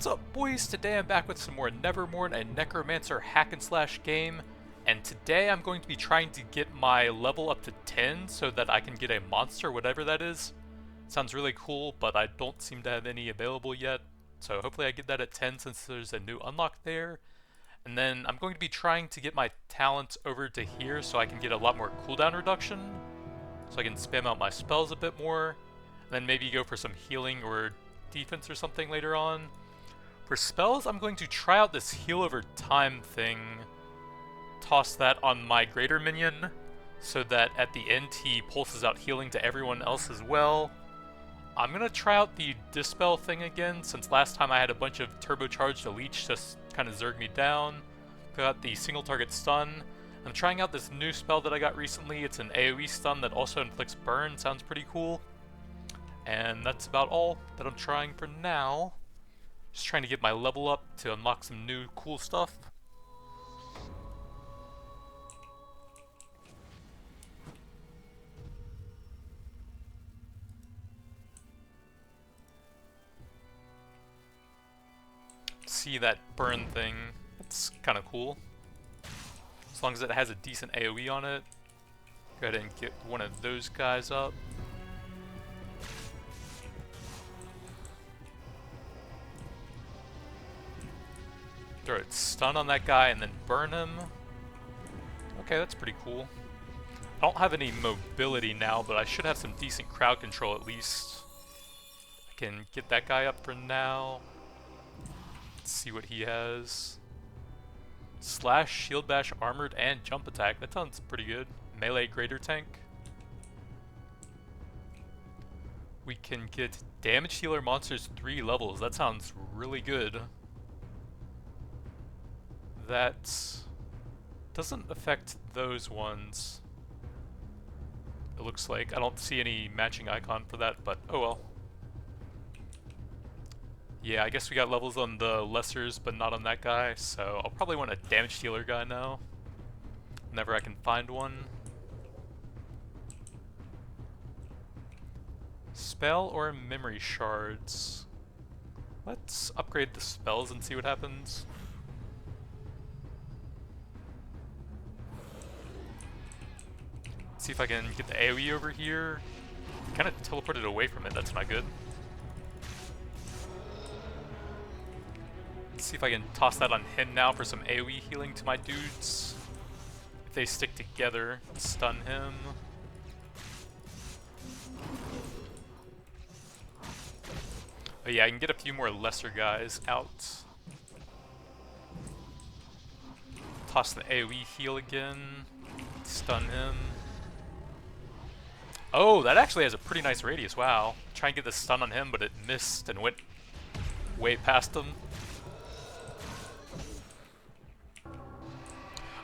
What's up, boys? Today I'm back with some more Mourn, a Necromancer hack and slash game, and today I'm going to be trying to get my level up to 10 so that I can get a monster, whatever that is. Sounds really cool, but I don't seem to have any available yet, so hopefully I get that at 10 since there's a new unlock there. And then I'm going to be trying to get my talents over to here so I can get a lot more cooldown reduction, so I can spam out my spells a bit more, and then maybe go for some healing or defense or something later on. For spells, I'm going to try out this heal over time thing, toss that on my greater minion, so that at the end he pulses out healing to everyone else as well. I'm going to try out the dispel thing again, since last time I had a bunch of turbocharged elites just kind of zerg me down. Got the single target stun. I'm trying out this new spell that I got recently. It's an AoE stun that also inflicts burn, sounds pretty cool. And that's about all that I'm trying for now. Just trying to get my level up to unlock some new cool stuff. See that burn thing, it's kind of cool. As long as it has a decent AoE on it. Go ahead and get one of those guys up. Throw a stun on that guy and then burn him. Okay, that's pretty cool. I don't have any mobility now, but I should have some decent crowd control at least. I can get that guy up for now. Let's see what he has. Slash, shield bash, armored, and jump attack. That sounds pretty good. Melee greater tank. We can get damage healer monsters 3 levels. That sounds really good. That doesn't affect those ones. It looks like I don't see any matching icon for that, but oh well. Yeah, I guess we got levels on the lessers, but not on that guy, so I'll probably want a damage dealer guy now. Whenever I can find one. Spell or memory shards? Let's upgrade the spells and see what happens. See if I can get the AoE over here. Kind of teleported away from it, that's not good. Let's see if I can toss that on him now for some AoE healing to my dudes. If they stick together, stun him. But yeah, I can get a few more lesser guys out. Toss the AoE heal again. Stun him. Oh, that actually has a pretty nice radius, wow. Try and get the stun on him, but it missed and went way past him.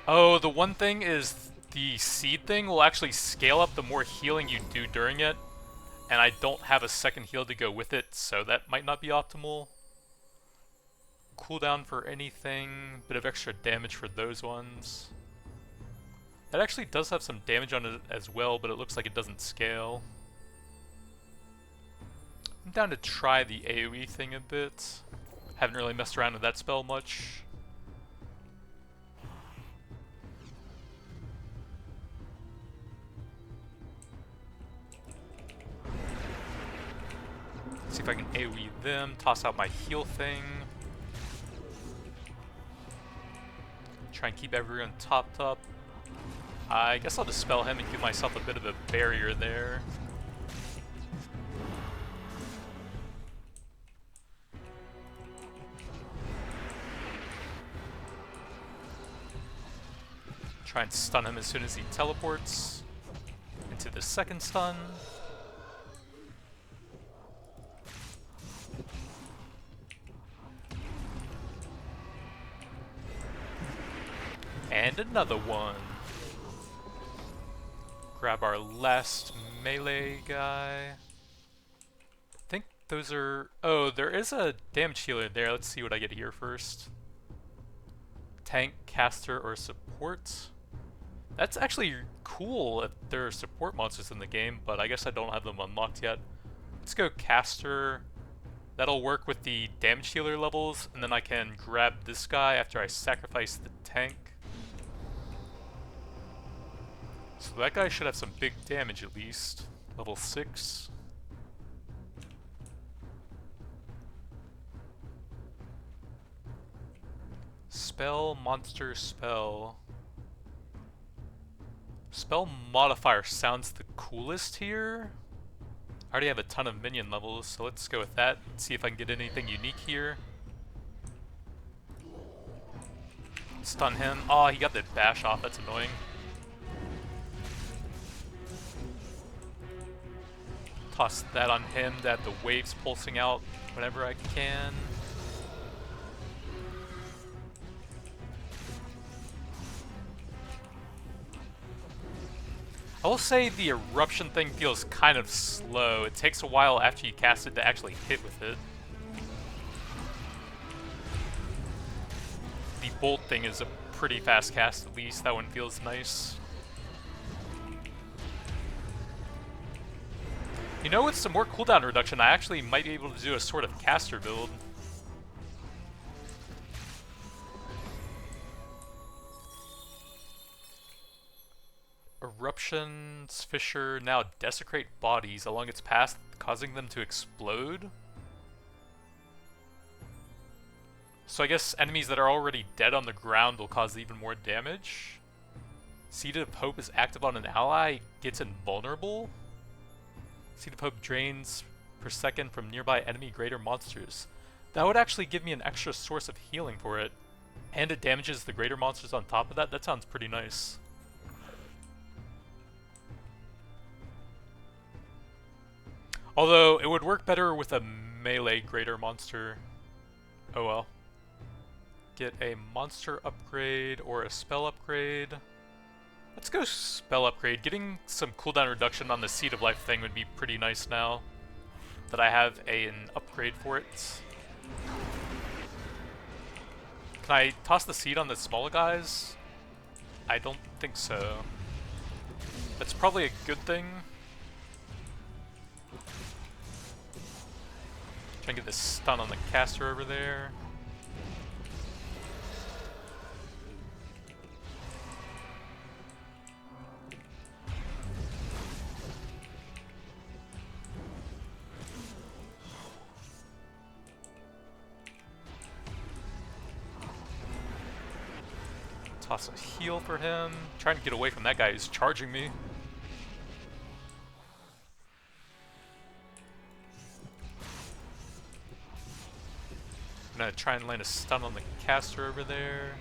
Oh, the one thing is the seed thing will actually scale up the more healing you do during it, and I don't have a second heal to go with it, so that might not be optimal. Cooldown for anything, bit of extra damage for those ones. That actually does have some damage on it as well, but it looks like it doesn't scale. I'm down to try the AoE thing a bit. Haven't really messed around with that spell much. See if I can AoE them, toss out my heal thing. Try and keep everyone topped up. I guess I'll dispel him and give myself a bit of a barrier there. Try and stun him as soon as he teleports into the second stun. And another one. Grab our last melee guy. I think those are... Oh, there is a damage healer there. Let's see what I get here first. Tank, caster, or support. That's actually cool if there are support monsters in the game, but I guess I don't have them unlocked yet. Let's go caster, That'll work with the damage healer levels, and then I can grab this guy after I sacrifice the tank. So that guy should have some big damage at least. Level 6. Spell, monster, spell. Spell modifier sounds the coolest here. I already have a ton of minion levels, so let's go with that. See if I can get anything unique here. Stun him. Oh, he got the bash off, that's annoying. Toss that on him to have the waves pulsing out whenever I can. I will say the eruption thing feels kind of slow. It takes a while after you cast it to actually hit with it. The bolt thing is a pretty fast cast at least. That one feels nice. You know, with some more cooldown reduction, I actually might be able to do a sort of caster build. Eruptions, fissure, now desecrate bodies along its path, causing them to explode. So I guess enemies that are already dead on the ground will cause even more damage. Seed of Hope is active on an ally, gets invulnerable. Seed of Hope drains per second from nearby enemy greater monsters. That would actually give me an extra source of healing for it. And it damages the greater monsters on top of that. That sounds pretty nice. Although, it would work better with a melee greater monster. Oh well. Get a monster upgrade or a spell upgrade. Let's go spell upgrade. Getting some cooldown reduction on the Seed of Life thing would be pretty nice now that I have an upgrade for it. Can I toss the seed on the smaller guys? I don't think so. That's probably a good thing. Try and get this stun on the caster over there. Toss a heal for him. Trying to get away from that guy who's charging me. I'm gonna try and land a stun on the caster over there.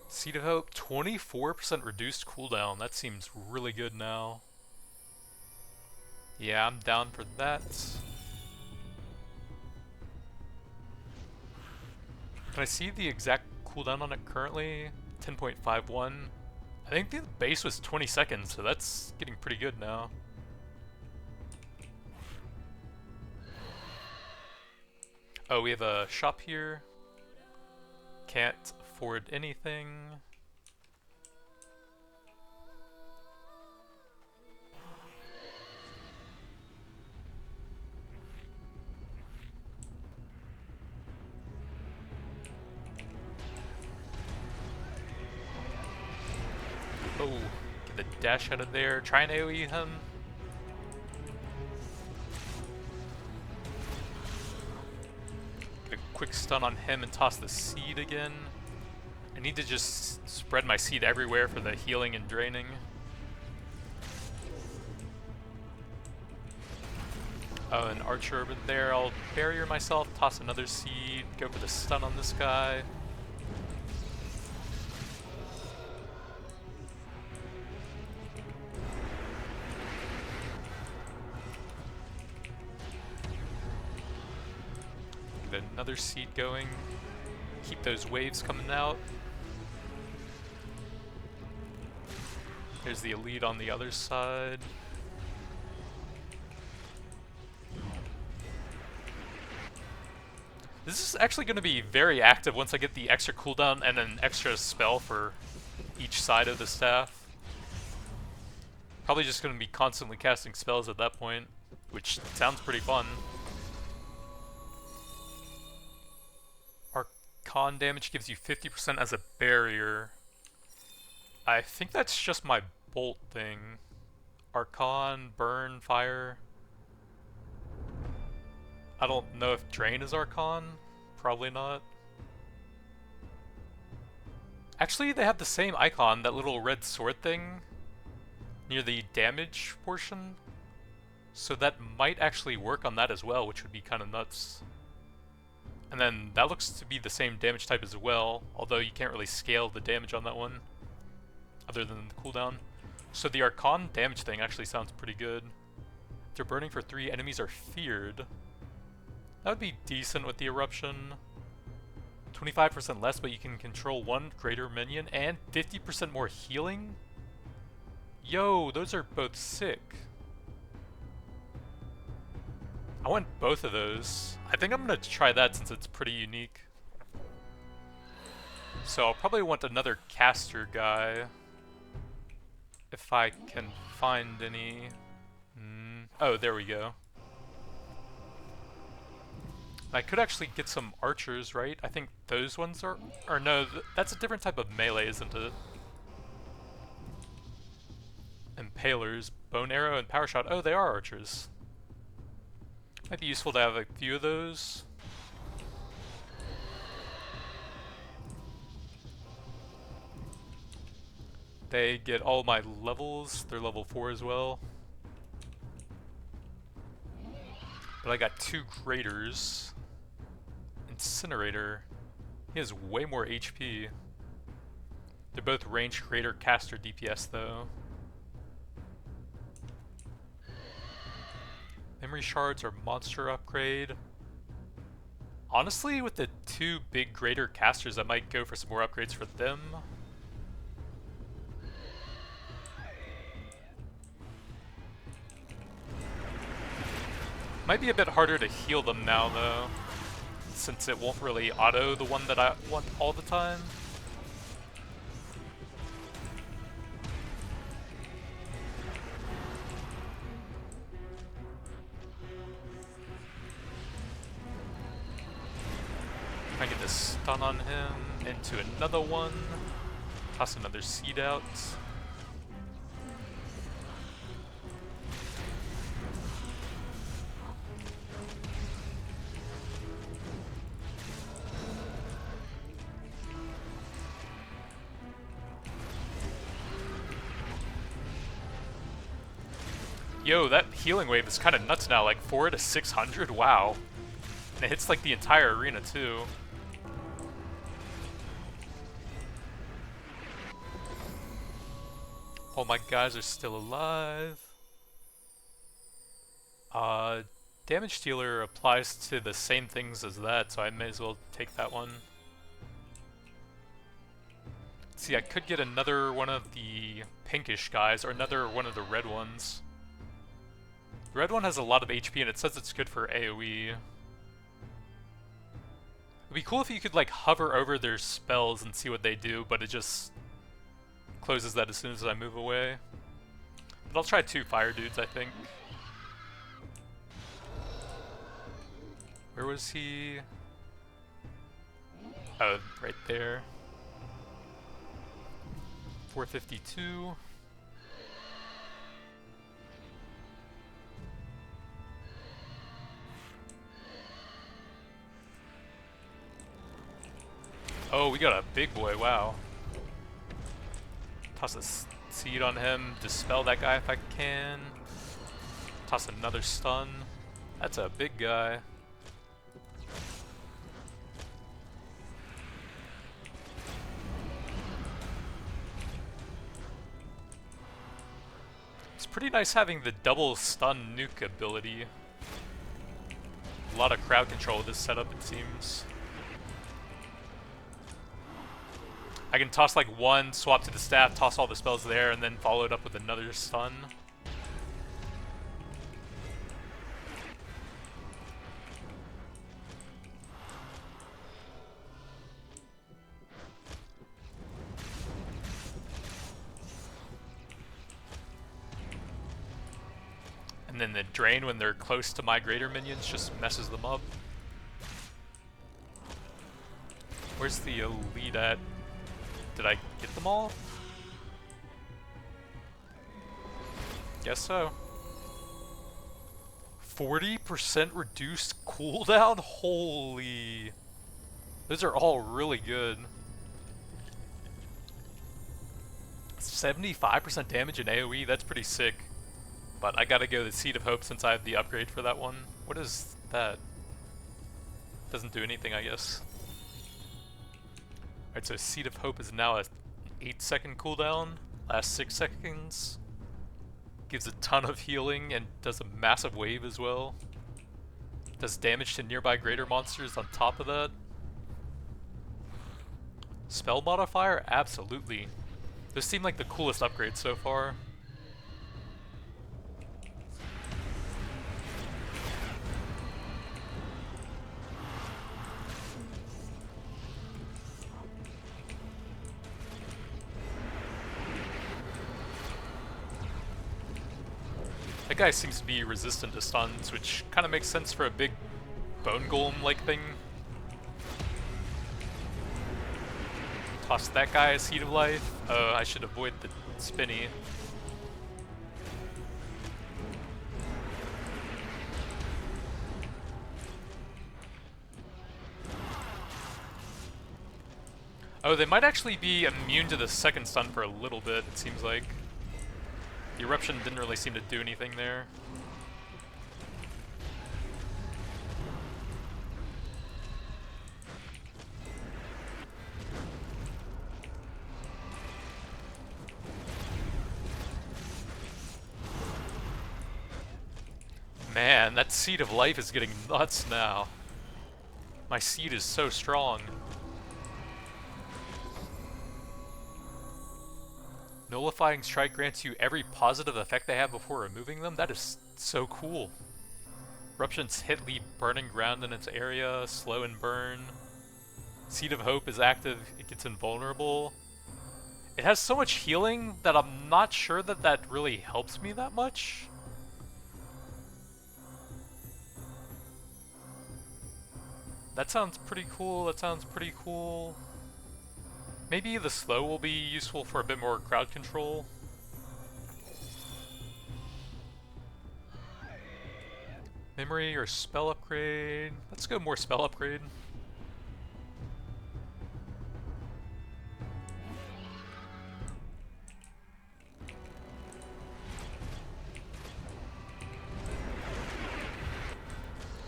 Seed of Hope, 24% reduced cooldown. That seems really good now. Yeah, I'm down for that. Can I see the exact cooldown on it currently? 10.51. I think the base was 20 seconds, so that's getting pretty good now. Oh, we have a shop here. Can't afford anything. Oh, get the dash out of there. Try and AoE him. Get a quick stun on him and toss the seed again. I need to just spread my seed everywhere for the healing and draining. Oh, an archer over there. I'll barrier myself, toss another seed, go for the stun on this guy. Get another seed going. Keep those waves coming out. There's the elite on the other side. This is actually going to be very active once I get the extra cooldown and an extra spell for each side of the staff. Probably just going to be constantly casting spells at that point, which sounds pretty fun. Arcane damage gives you 50% as a barrier. I think that's just my bolt thing. Arcane, burn, fire. I don't know if drain is Arcane. Probably not. Actually, they have the same icon, that little red sword thing near the damage portion. So that might actually work on that as well, which would be kind of nuts. And then that looks to be the same damage type as well, although you can't really scale the damage on that one, other than the cooldown. So the Arcane damage thing actually sounds pretty good. They're burning for 3, enemies are feared. That would be decent with the eruption. 25% less, but you can control 1 greater minion and 50% more healing? Yo, those are both sick. I want both of those. I think I'm gonna try that since it's pretty unique. So I'll probably want another caster guy. If I can find any. Oh, there we go. I could actually get some archers, right? I think those ones are... Or no, that's a different type of melee, isn't it? Impalers, bone arrow, and power shot. Oh, they are archers. Might be useful to have a few of those. They get all my levels. They're level 4 as well. But I got 2 graders. Incinerator. He has way more HP. They're both ranged greater caster DPS though. Memory shards are monster upgrade. Honestly, with the 2 big greater casters, I might go for some more upgrades for them. Might be a bit harder to heal them now though, since it won't really auto the one that I want all the time. I get this stun on him, into another one, toss another seed out. Yo, that healing wave is kind of nuts now, like 4 to 600, wow. And it hits like the entire arena too. All my guys are still alive. Damage dealer applies to the same things as that, so I may as well take that one. Let's see, I could get another one of the pinkish guys, or another one of the red ones. The red one has a lot of HP and it says it's good for AoE. It'd be cool if you could like hover over their spells and see what they do, but it just closes that as soon as I move away. But I'll try 2 fire dudes, I think. Where was he? Oh, right there. 452. Oh, we got a big boy, wow. Toss a seed on him, dispel that guy if I can. Toss another stun. That's a big guy. It's pretty nice having the double stun nuke ability. A lot of crowd control with this setup, it seems. I can toss like one, swap to the staff, toss all the spells there, and then follow it up with another stun. And then the drain when they're close to my greater minions just messes them up. Where's the elite at? Did I get them all? Guess so. 40% reduced cooldown? Holy. Those are all really good. 75% damage in AoE, that's pretty sick. But I gotta go the Seed of Hope since I have the upgrade for that one. What is that? Doesn't do anything, I guess. Alright, so Seed of Hope is now a 8-second cooldown. Last 6 seconds. Gives a ton of healing and does a massive wave as well. Does damage to nearby greater monsters on top of that. Spell modifier? Absolutely. Those seem like the coolest upgrades so far. That guy seems to be resistant to stuns, which kind of makes sense for a big bone golem-like thing. Toss that guy a Seed of Life. Oh, I should avoid the spinny. Oh, they might actually be immune to the second stun for a little bit, it seems like. The eruption didn't really seem to do anything there. Man, that Seed of Life is getting nuts now. My seed is so strong. Nullifying Strike grants you every positive effect they have before removing them? That is so cool. Eruptions hit leave burning ground in its area, slow and burn. Seed of Hope is active, it gets invulnerable. It has so much healing that I'm not sure that that really helps me that much. That sounds pretty cool, that sounds pretty cool. Maybe the slow will be useful for a bit more crowd control. Memory or spell upgrade? Let's go more spell upgrade.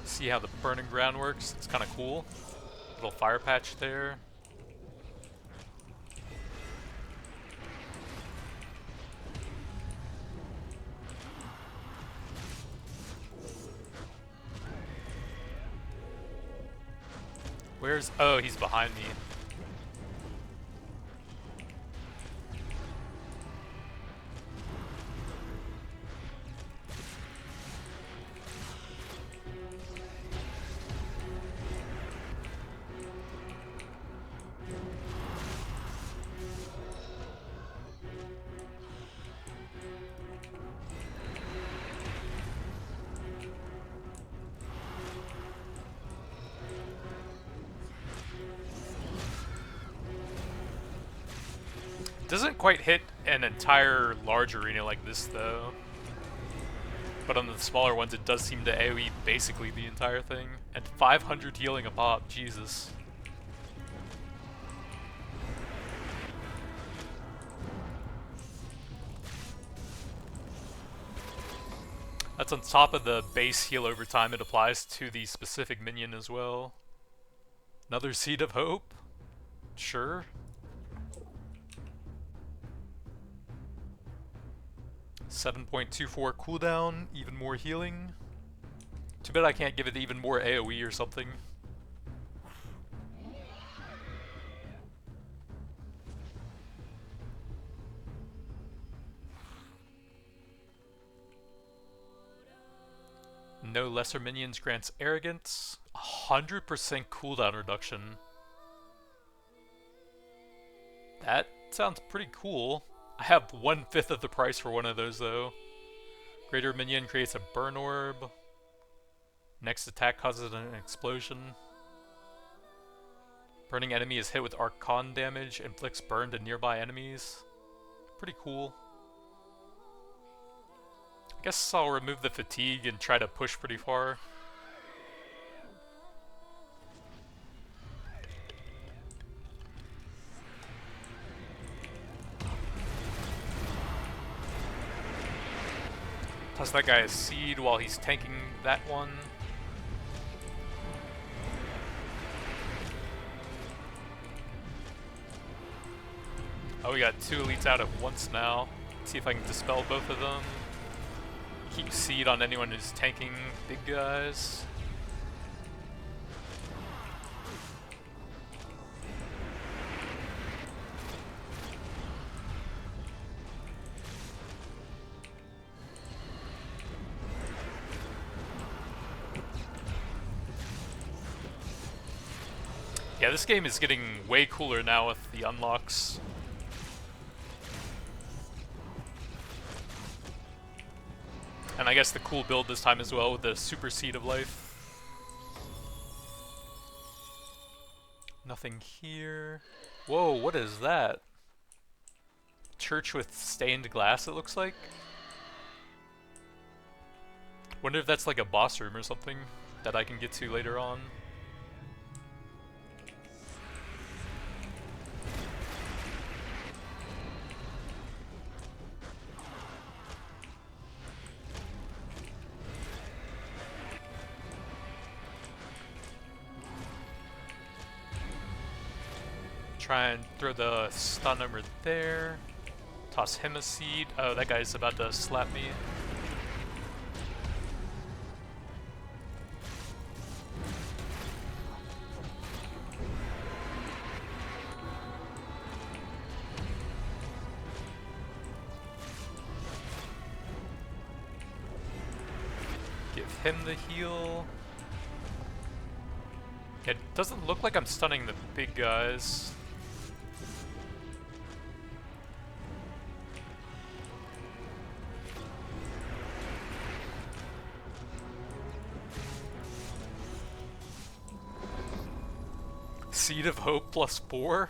See how the burning ground works? It's kind of cool. Little fire patch there. Where's... oh, he's behind me. Doesn't quite hit an entire large arena like this though. But on the smaller ones it does seem to AoE basically the entire thing. And 500 healing a pop, Jesus. That's on top of the base heal over time it applies to the specific minion as well. Another Seed of Hope? Sure. 7.24 cooldown, even more healing. Too bad I can't give it even more AoE or something. No lesser minions grants arrogance. 100% cooldown reduction. That sounds pretty cool. I have 1/5 of the price for one of those though. Greater minion creates a burn orb. Next attack causes an explosion. Burning enemy is hit with Archon damage, inflicts burn to nearby enemies. Pretty cool. I guess I'll remove the fatigue and try to push pretty far. Toss that guy a seed while he's tanking that one. Oh, we got 2 elites out at once now. Let's see if I can dispel both of them. Keep seed on anyone who's tanking big guys. Yeah, this game is getting way cooler now with the unlocks. And I guess the cool build this time as well with the Super Seed of Life. Nothing here. Whoa, what is that? Church with stained glass, it looks like. Wonder if that's like a boss room or something that I can get to later on. Try and throw the stun over there. Toss him a seed. Oh, that guy's about to slap me. Give him the heal. It doesn't look like I'm stunning the big guys. Seed of Hope +4?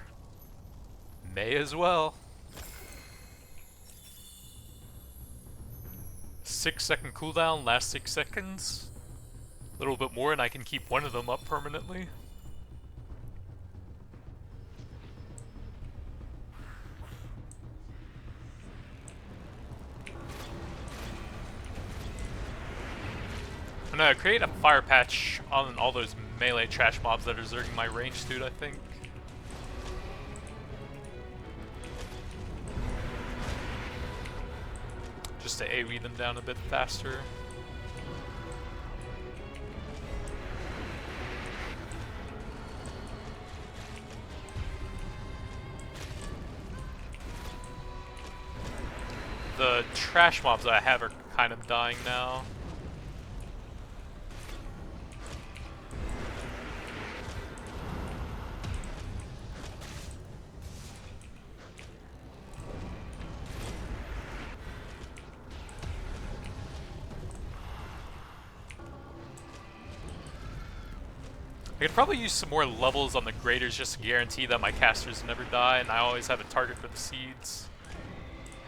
May as well. 6-second cooldown, last 6 seconds. A little bit more and I can keep one of them up permanently. I'm gonna create a fire patch on all those melee trash mobs that are zerging my range dude, I think. Just to AoE them down a bit faster. The trash mobs I have are kind of dying now. I could probably use some more levels on the graders just to guarantee that my casters never die, and I always have a target for the seeds.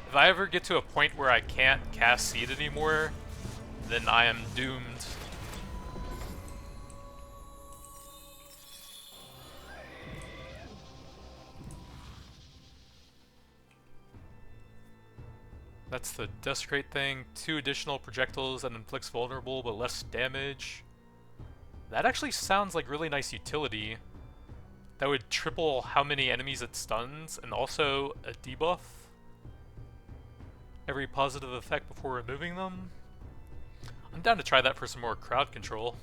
If I ever get to a point where I can't cast seed anymore, then I am doomed. That's the Desecrate thing. 2 additional projectiles that inflicts vulnerable but less damage. That actually sounds like really nice utility. That would triple how many enemies it stuns, and also a debuff. Every positive effect before removing them. I'm down to try that for some more crowd control.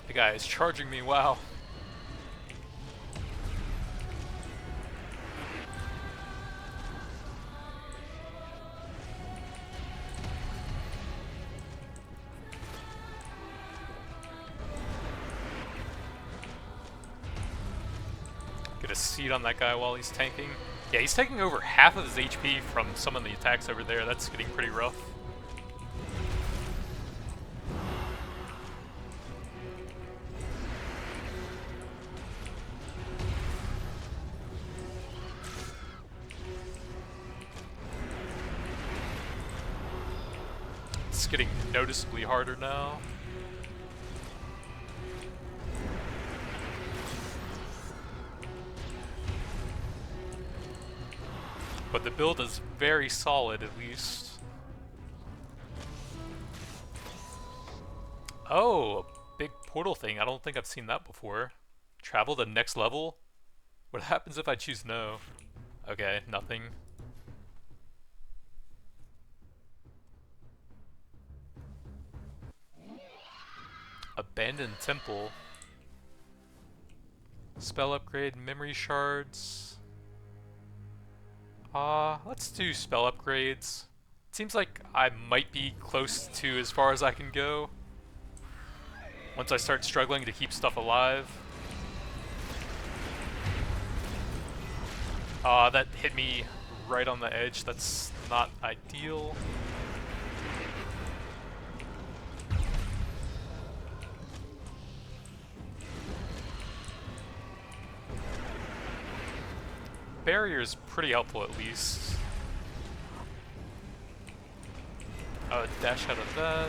I The guy is charging me, wow. Get a seat on that guy while he's tanking. Yeah, he's taking over half of his HP from some of the attacks over there. That's getting pretty rough. It's getting noticeably harder now. But the build is very solid, at least. Oh, a big portal thing. I don't think I've seen that before. Travel the next level? What happens if I choose no? Okay, nothing. Abandoned temple. Spell upgrade, memory shards. Let's do spell upgrades. Seems like I might be close to as far as I can go once I start struggling to keep stuff alive. That hit me right on the edge. That's not ideal. Barrier's pretty helpful at least. Dash out of that.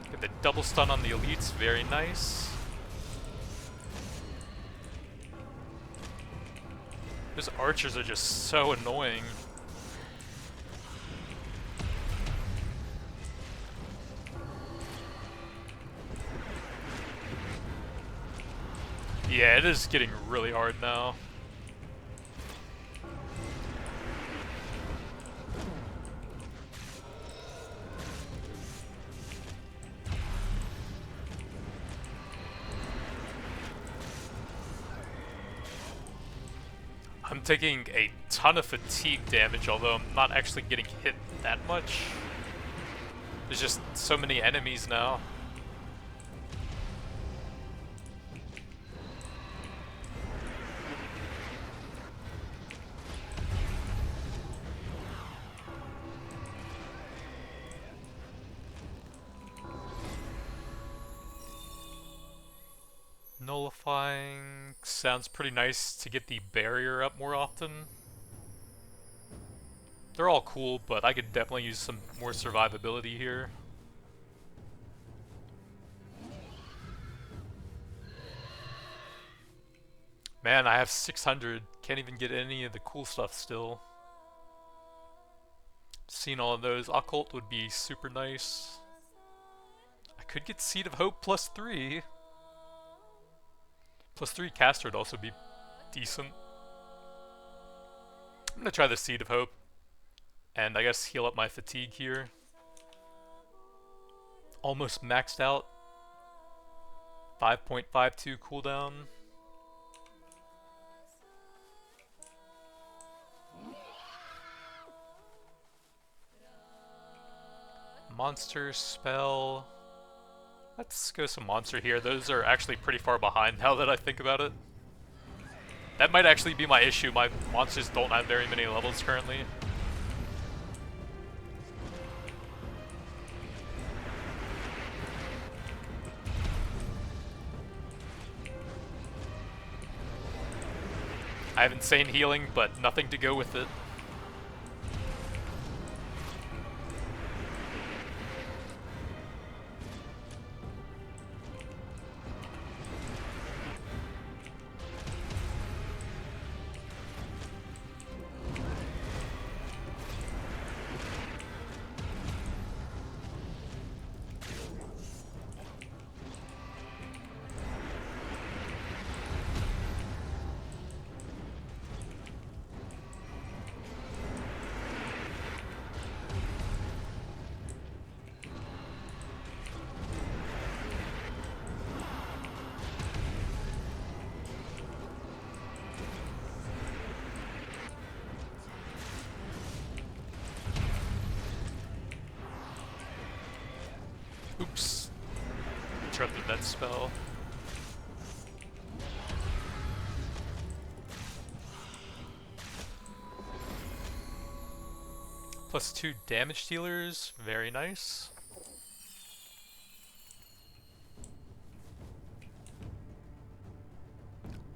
Get the double stun on the elites, very nice. Those archers are just so annoying. Yeah, it is getting really hard now. I'm taking a ton of fatigue damage, although I'm not actually getting hit that much. There's just so many enemies now. Nullifying sounds pretty nice to get the barrier up more often. They're all cool, but I could definitely use some more survivability here. Man, I have 600. Can't even get any of the cool stuff still. Seen all of those. Occult would be super nice. I could get Seed of Hope +3. +3 caster would also be decent. I'm gonna try the Seed of Hope. And I guess heal up my fatigue here. Almost maxed out. 5.52 cooldown. Monster spell. Let's go some monster here. Those are actually pretty far behind now that I think about it. That might actually be my issue. My monsters don't have very many levels currently. I have insane healing, but nothing to go with it. Oops. Interrupted that spell. +2 damage dealers, very nice.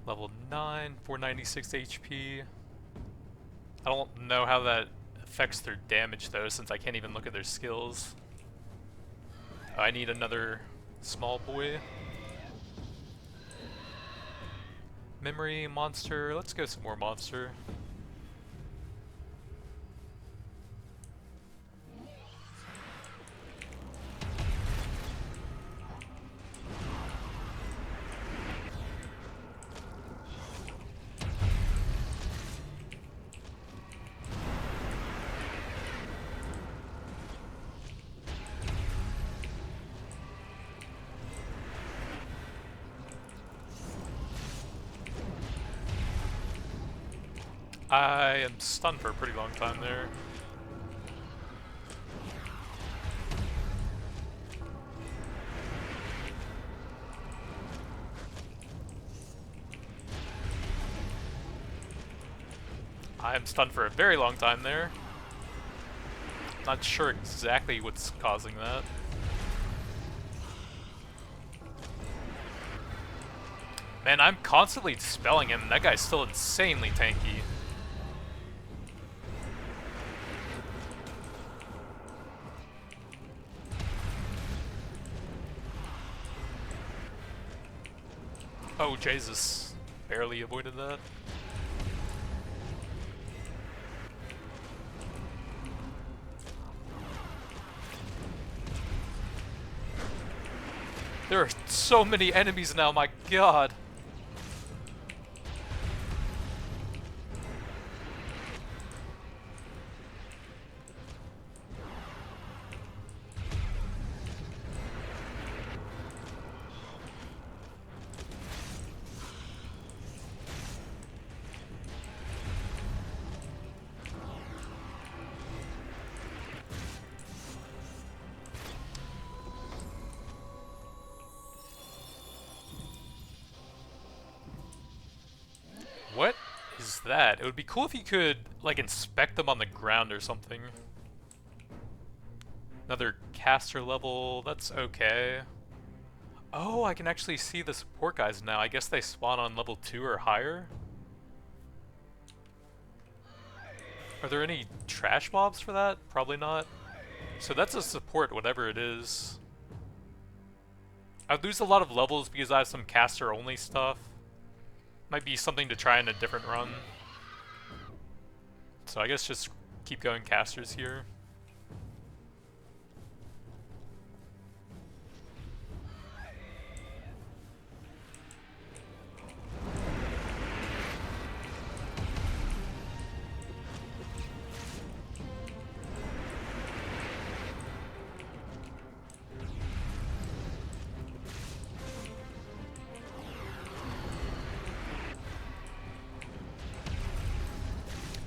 Level 9, 496 HP. I don't know how that affects their damage though, since I can't even look at their skills. I need another small boy. Memory, monster, let's go some more monster. I am stunned for a pretty long time there. I am stunned for a very long time there. Not sure exactly what's causing that. Man, I'm constantly dispelling him, and that guy's still insanely tanky. Oh, Jesus. Barely avoided that. There are so many enemies now, my god. What is that? It would be cool if you could, like, inspect them on the ground or something. Another caster level, that's okay. Oh, I can actually see the support guys now. I guess they spawn on level 2 or higher. Are there any trash mobs for that? Probably not. So that's a support, whatever it is. I'd lose a lot of levels because I have some caster only stuff. Might be something to try in a different run. So I guess just keep going casters here.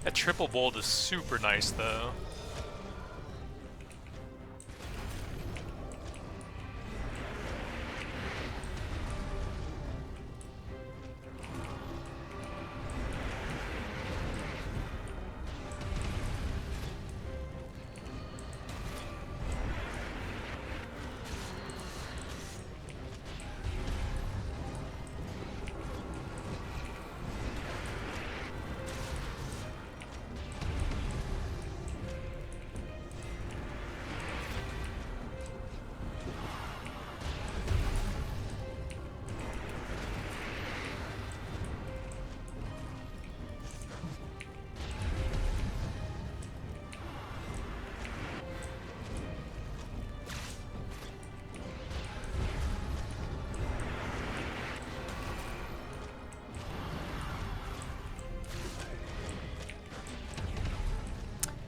That triple bolt is super nice though.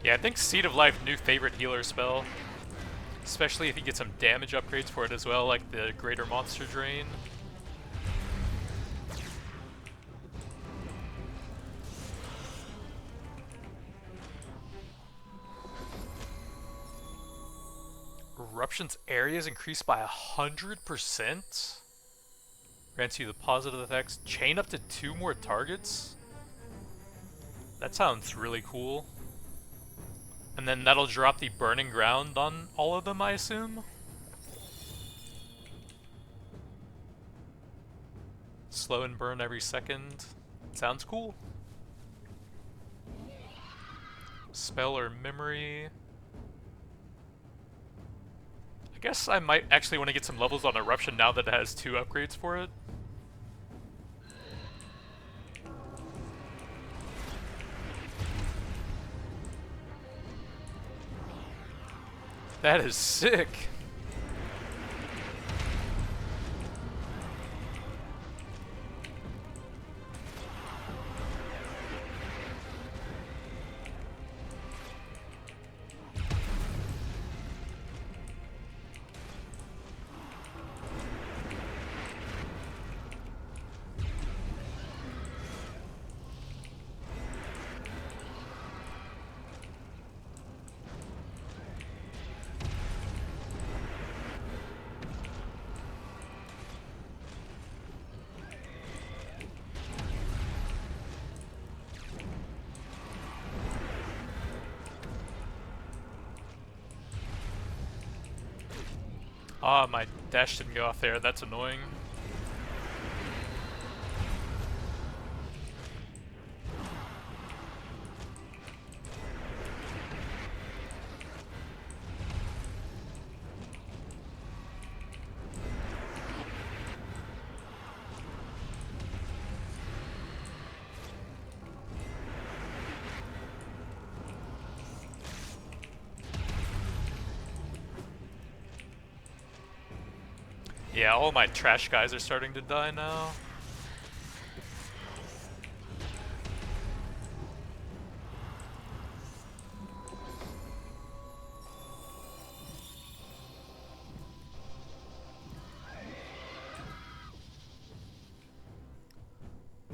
Yeah, I think Seed of Life, new favorite healer spell. Especially if you get some damage upgrades for it as well, like the Greater Monster Drain. Eruption's area is increased by 100%? Grants you the positive effects. Chain up to 2 more targets? That sounds really cool. And then that'll drop the burning ground on all of them, I assume? Slow and burn every second. Sounds cool. Spell or memory. I guess I might actually want to get some levels on Eruption now that it has 2 upgrades for it. That is sick. Ah, my dash didn't go off there, that's annoying. Yeah, all my trash guys are starting to die now.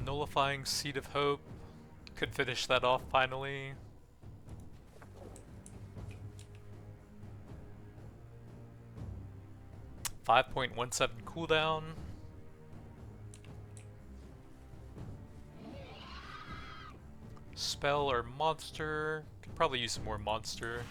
Nullifying Seed of Hope. Could finish that off finally. .17 cooldown. Spell or monster. Could probably use some more monster.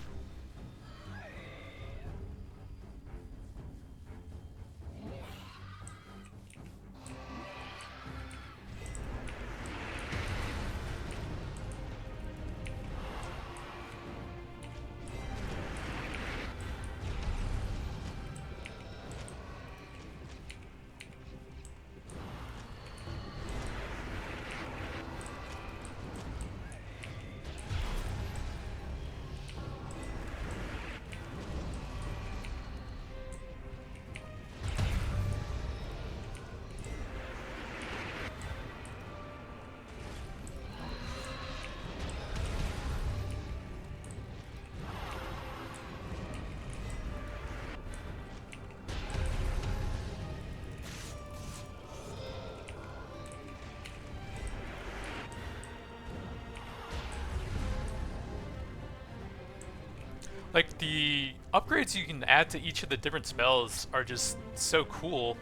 Like, the upgrades you can add to each of the different spells are just so cool,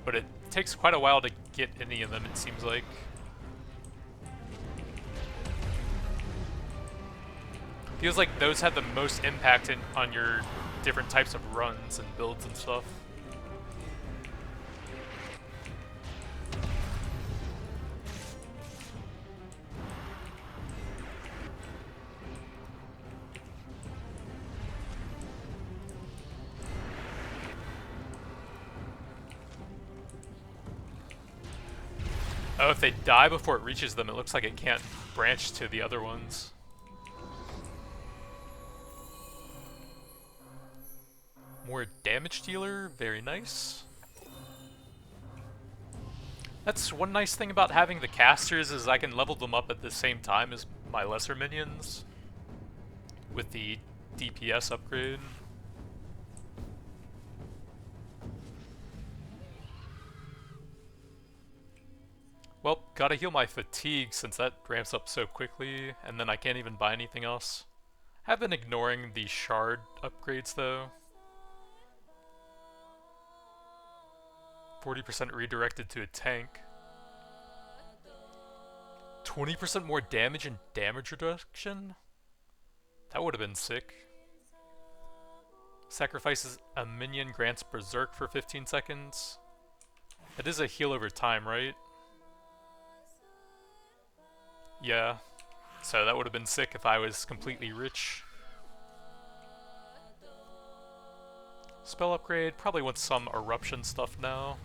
but it takes quite a while to get any of them, it seems like. Feels like those have the most impact on your different types of runs and builds and stuff. Oh, if they die before it reaches them, it looks like it can't branch to the other ones. More damage dealer, very nice. That's one nice thing about having the casters is I can level them up at the same time as my lesser minions with the DPS upgrade. Well, gotta heal my fatigue since that ramps up so quickly, and then I can't even buy anything else. I've been ignoring the shard upgrades though. 40% redirected to a tank. 20% more damage and damage reduction? That would have been sick. Sacrifices a minion, grants berserk for 15 seconds. That is a heal over time, right? Yeah. So that would have been sick if I was completely rich. Spell upgrade, probably want some eruption stuff now.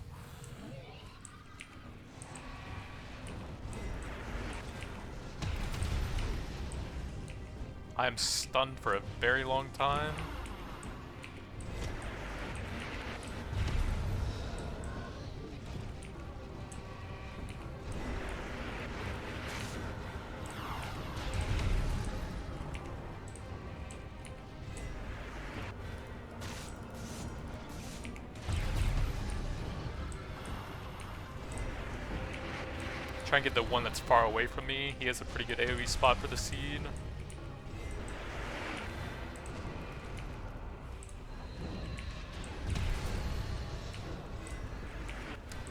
I'm stunned for a very long time. Try and get the one that's far away from me. He has a pretty good AoE spot for the seed.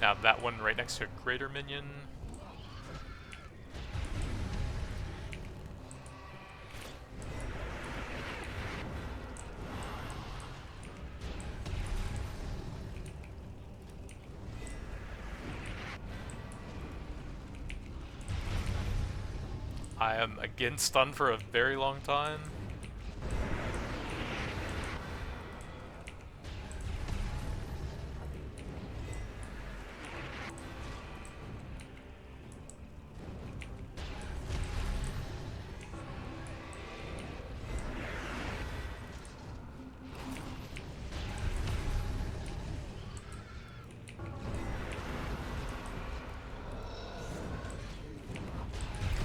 Now that one right next to a greater minion. I am again stunned for a very long time.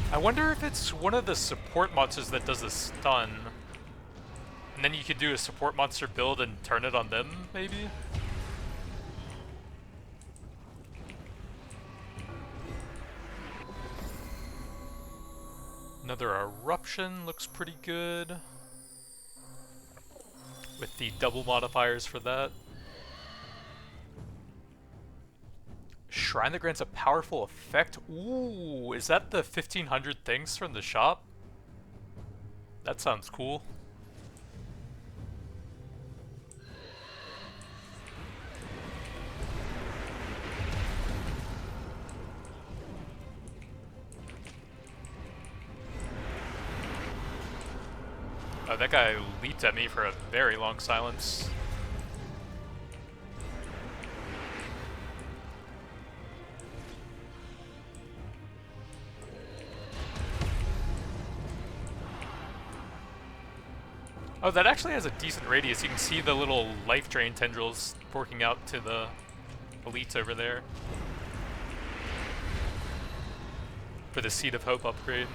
I wonder if it's one of the support monsters that does a stun. And then you could do a support monster build and turn it on them, maybe? Another eruption looks pretty good. With the double modifiers for that. Shrine that grants a powerful effect. Ooh, is that the 1500 things from the shop? That sounds cool. Oh, that guy leaped at me for a very long silence. Oh, that actually has a decent radius. You can see the little life drain tendrils forking out to the elites over there. For the Seed of Hope upgrade.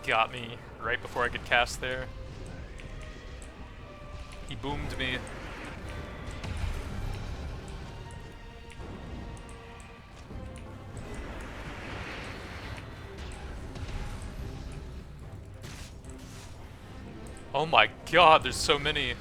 He got me right before I could cast there. He boomed me. Oh my god, there's so many.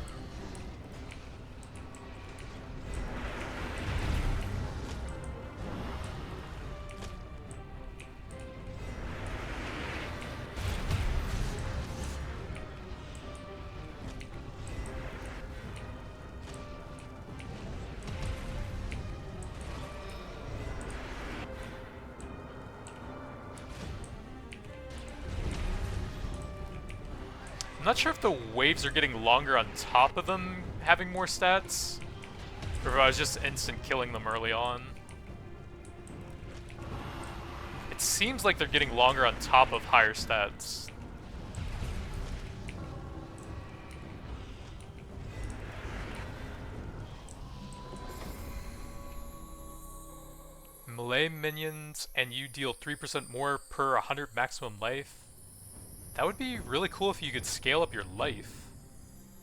I'm not sure if the waves are getting longer on top of them having more stats, or if I was just instant killing them early on. It seems like they're getting longer on top of higher stats. Melee minions, and you deal 3% more per 100 maximum life. That would be really cool if you could scale up your life.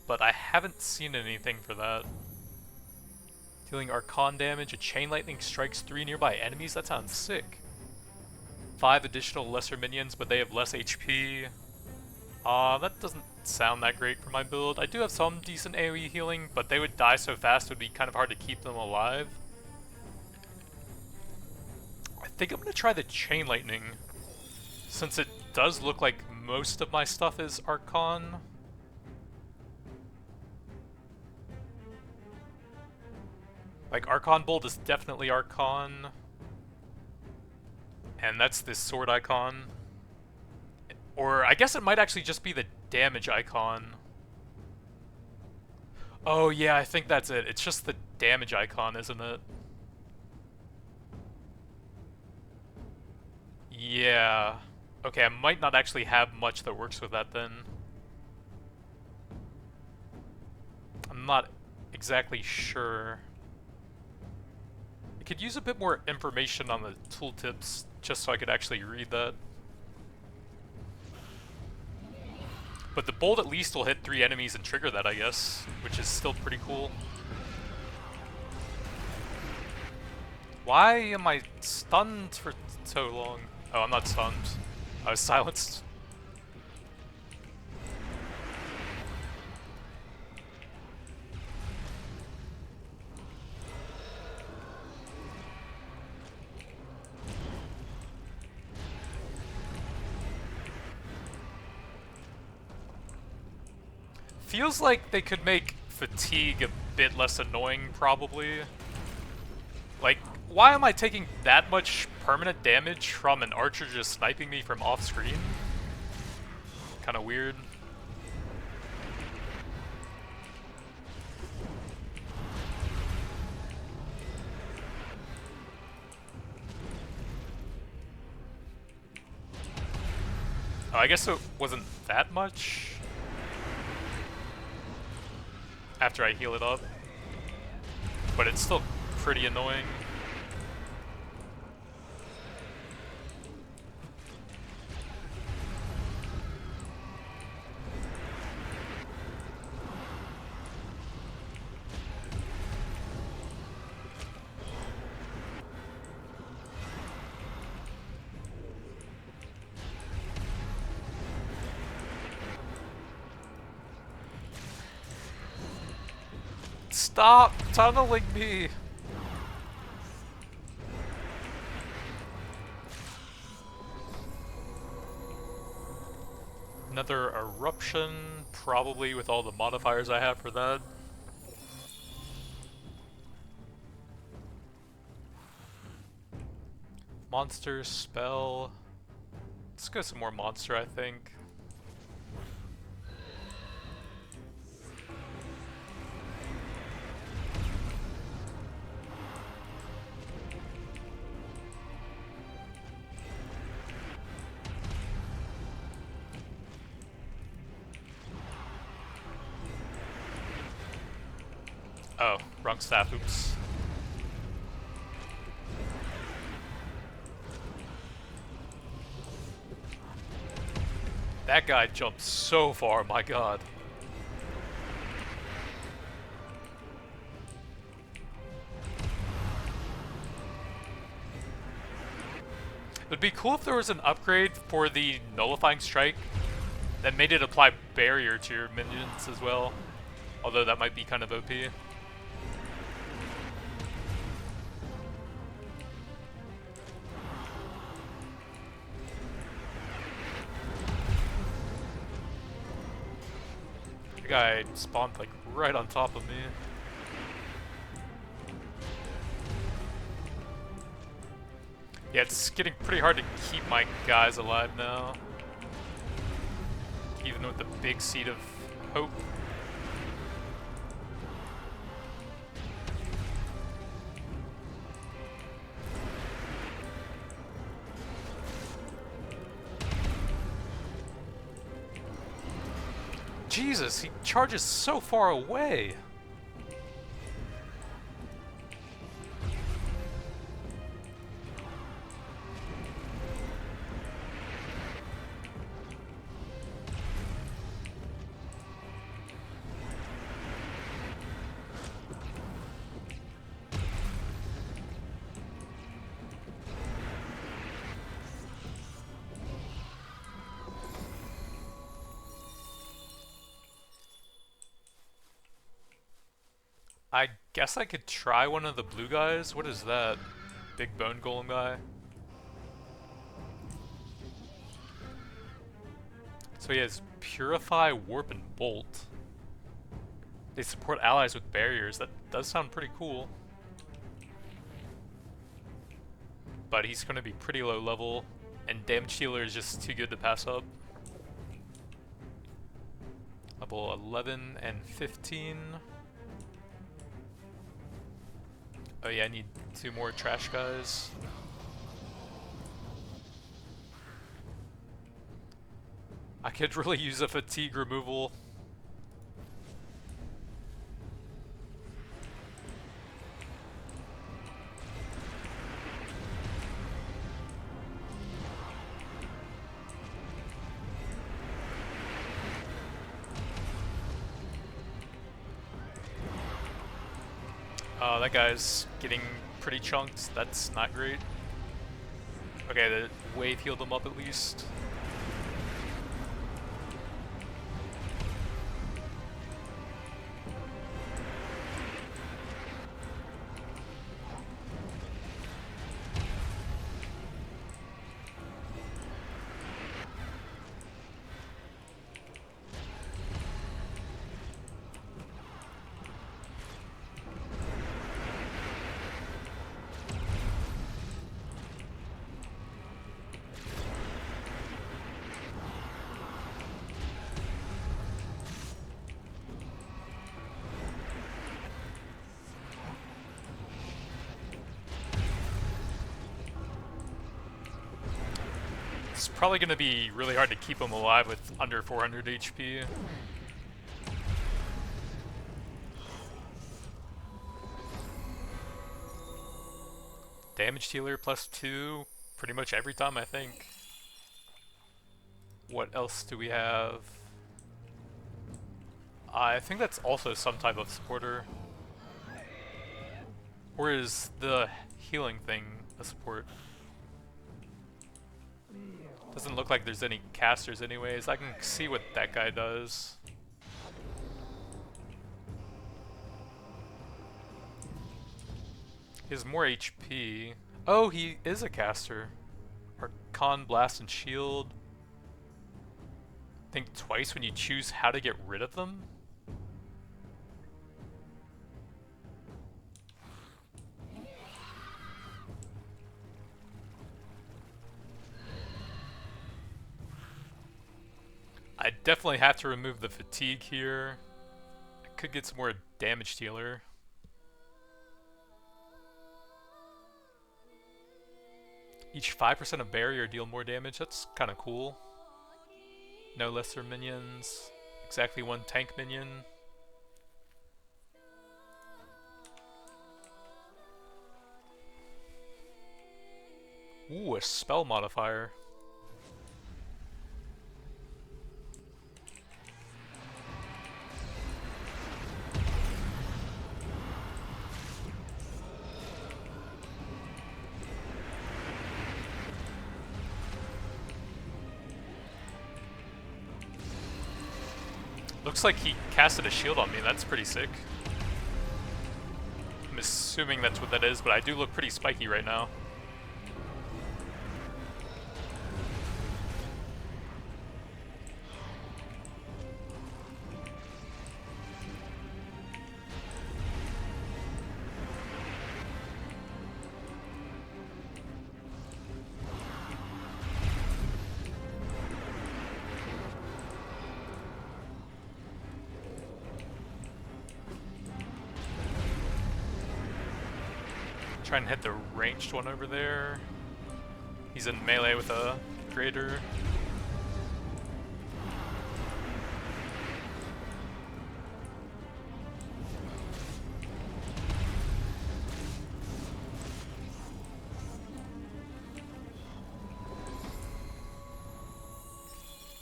but I haven't seen anything for that. Dealing Archon damage, a chain lightning strikes 3 nearby enemies, that sounds sick. 5 additional lesser minions, but they have less HP. That doesn't sound that great for my build. I do have some decent AoE healing, but they would die so fast it would be kind of hard to keep them alive. I think I'm gonna try the chain lightning, since it does look like most of my stuff is Archon. Like, Archon Bolt is definitely Archon. And that's this sword icon. Or, I guess it might actually just be the damage icon. Oh yeah, I think that's it. It's just the damage icon, isn't it? Yeah. Okay, I might not actually have much that works with that then. I'm not exactly sure. I could use a bit more information on the tooltips just so I could actually read that. But the bolt at least will hit 3 enemies and trigger that, I guess, which is still pretty cool. Why am I stunned for so long? Oh, I'm not stunned. I was silenced. Feels like they could make fatigue a bit less annoying, probably. Like, why am I taking that much permanent damage from an archer just sniping me from off-screen? Kinda weird. Oh, I guess it wasn't that much after I heal it up, but it's still pretty annoying. Stop tunneling me! Another eruption, probably with all the modifiers I have for that. Monster, spell. Let's go some more monster, I think. Oh, wrong staff, oops. That guy jumped so far, my god. It would be cool if there was an upgrade for the nullifying strike that made it apply barrier to your minions as well. Although that might be kind of OP. The guy spawned like right on top of me. Yeah, it's getting pretty hard to keep my guys alive now. Even with the big seed of hope. Jesus, he charges so far away. I guess I could try one of the blue guys. What is that? Big bone golem guy. So he has Purify, Warp, and Bolt. They support allies with barriers. That does sound pretty cool. But he's going to be pretty low level, and damage healer is just too good to pass up. Level 11 and 15. Oh yeah, I need 2 more trash guys. I could really use a fatigue removal. That guy's getting pretty chunked. That's not great. Okay, the wave healed him up at least. It's probably going to be really hard to keep him alive with under 400 HP. Damage dealer +2 pretty much every time, I think. What else do we have? I think that's also some type of supporter. Or is the healing thing a support? Doesn't look like there's any casters anyways. I can see what that guy does. He has more HP. Oh, he is a caster. Archon, Blast, and Shield. Think twice when you choose how to get rid of them? I definitely have to remove the fatigue here. I could get some more damage dealer. Each 5% of barrier deal more damage. That's kind of cool. No lesser minions. Exactly 1 tank minion. Ooh, a spell modifier. Looks like he casted a shield on me. That's pretty sick. I'm assuming that's what that is, but I do look pretty spiky right now. Try and hit the ranged one over there. He's in melee with a greater.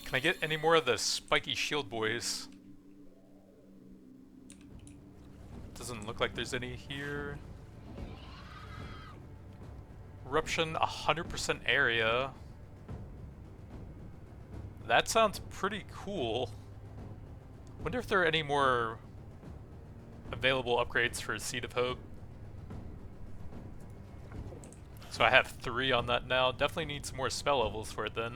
Can I get any more of the spiky shield boys? Doesn't look like there's any here. Eruption, 100% area. That sounds pretty cool. Wonder if there are any more available upgrades for Seed of Hope. So I have 3 on that now. Definitely need some more spell levels for it then.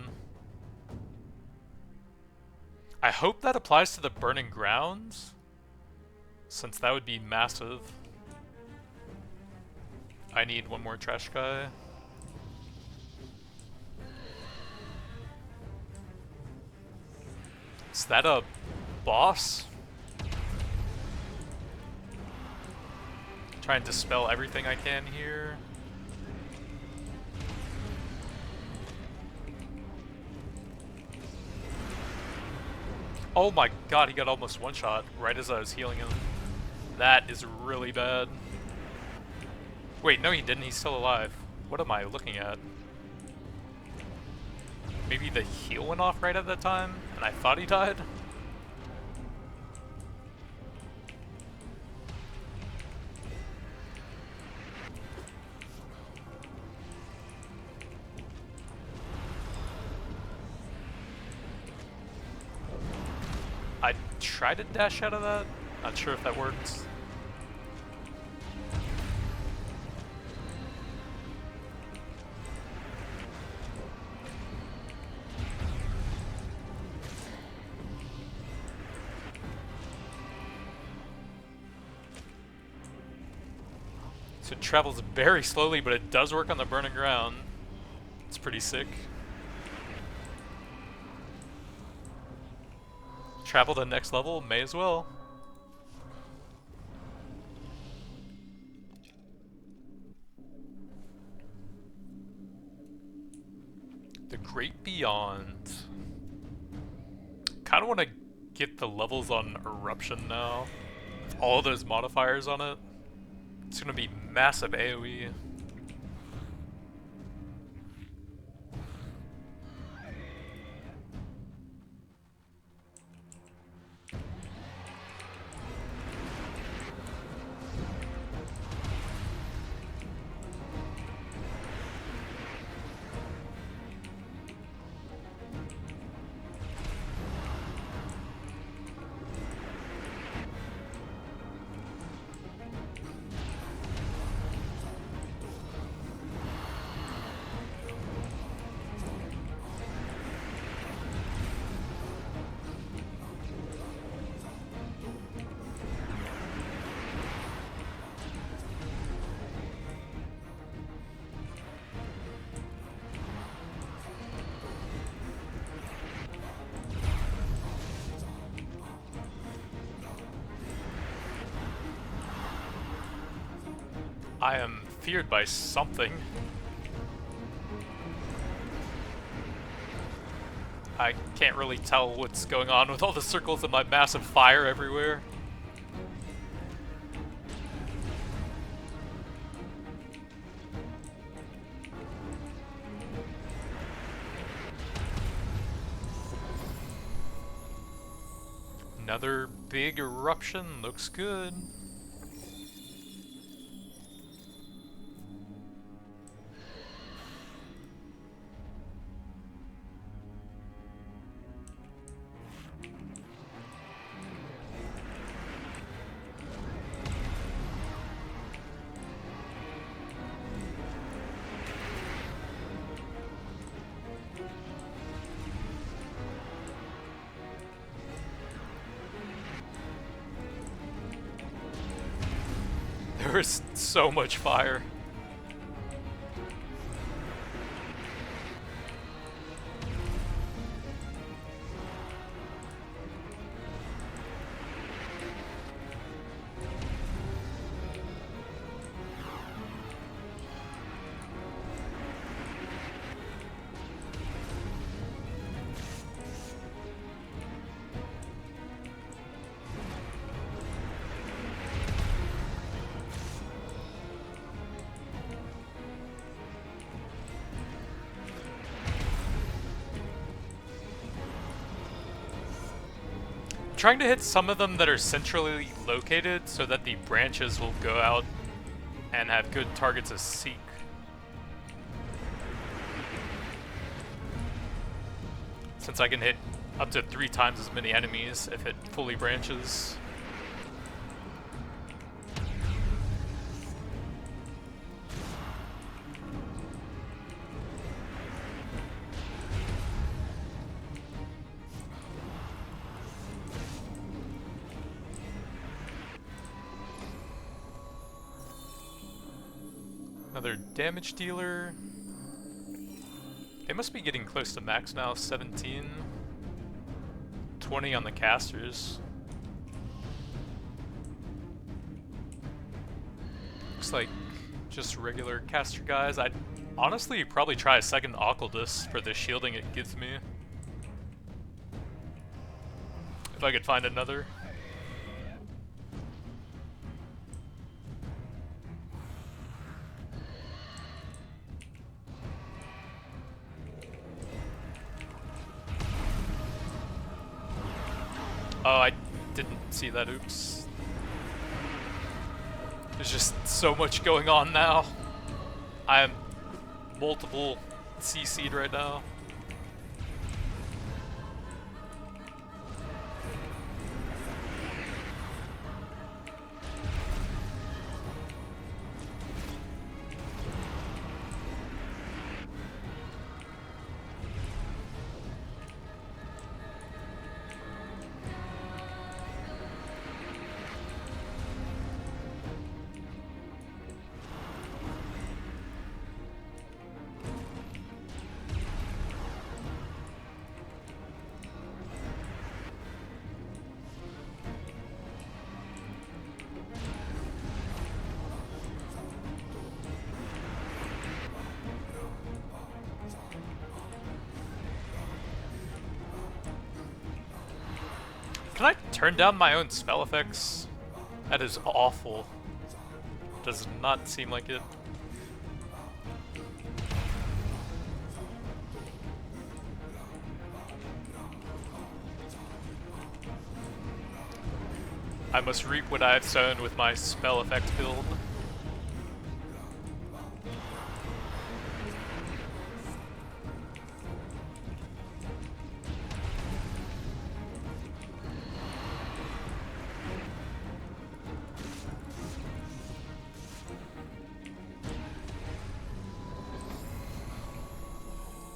I hope that applies to the Burning Grounds, since that would be massive. I need one more trash guy. Is that a boss? Try and dispel everything I can here. Oh my god, he got almost one shot right as I was healing him. That is really bad. Wait, no he didn't, he's still alive. What am I looking at? Maybe the heal went off right at that time, and I thought he died? I tried to dash out of that. Not sure if that works. So it travels very slowly, but it does work on the burning ground. It's pretty sick. Travel to the next level, may as well. The Great Beyond. Kinda wanna get the levels on Eruption now. With all those modifiers on it. It's gonna be massive AoE. I am feared by something. I can't really tell what's going on with all the circles and my massive fire everywhere. Another big eruption, looks good. There is so much fire. Trying to hit some of them that are centrally located so that the branches will go out and have good targets to seek. Since I can hit up to 3 times as many enemies if it fully branches. Another damage dealer. They must be getting close to max now, 17. 20 on the casters. Looks like just regular caster guys. I'd honestly probably try a second Occultus for the shielding it gives me. If I could find another. Oh, I didn't see that, oops. There's just so much going on now. I am multiple CC'd right now. Can I turn down my own spell effects? That is awful. Does not seem like it. I must reap what I have sown with my spell effect build.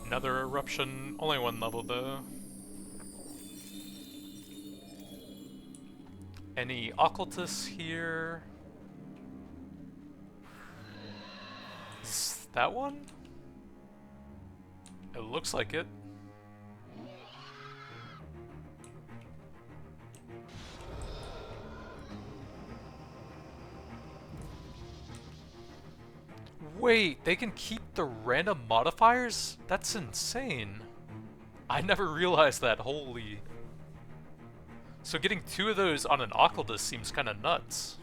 Another eruption, only one level though. Any occultists here? Is that one? It looks like it. Wait, they can keep the random modifiers? That's insane. I never realized that, holy. So getting 2 of those on an Occultus seems kinda nuts.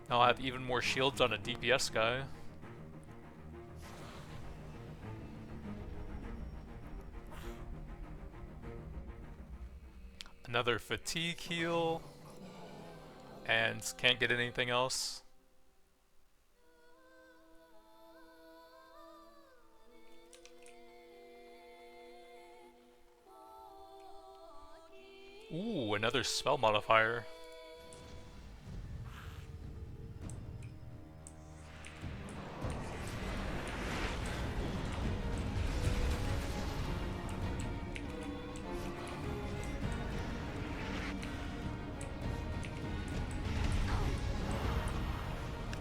Now I have even more shields on a DPS guy. Another fatigue heal. And can't get anything else. Ooh, another spell modifier.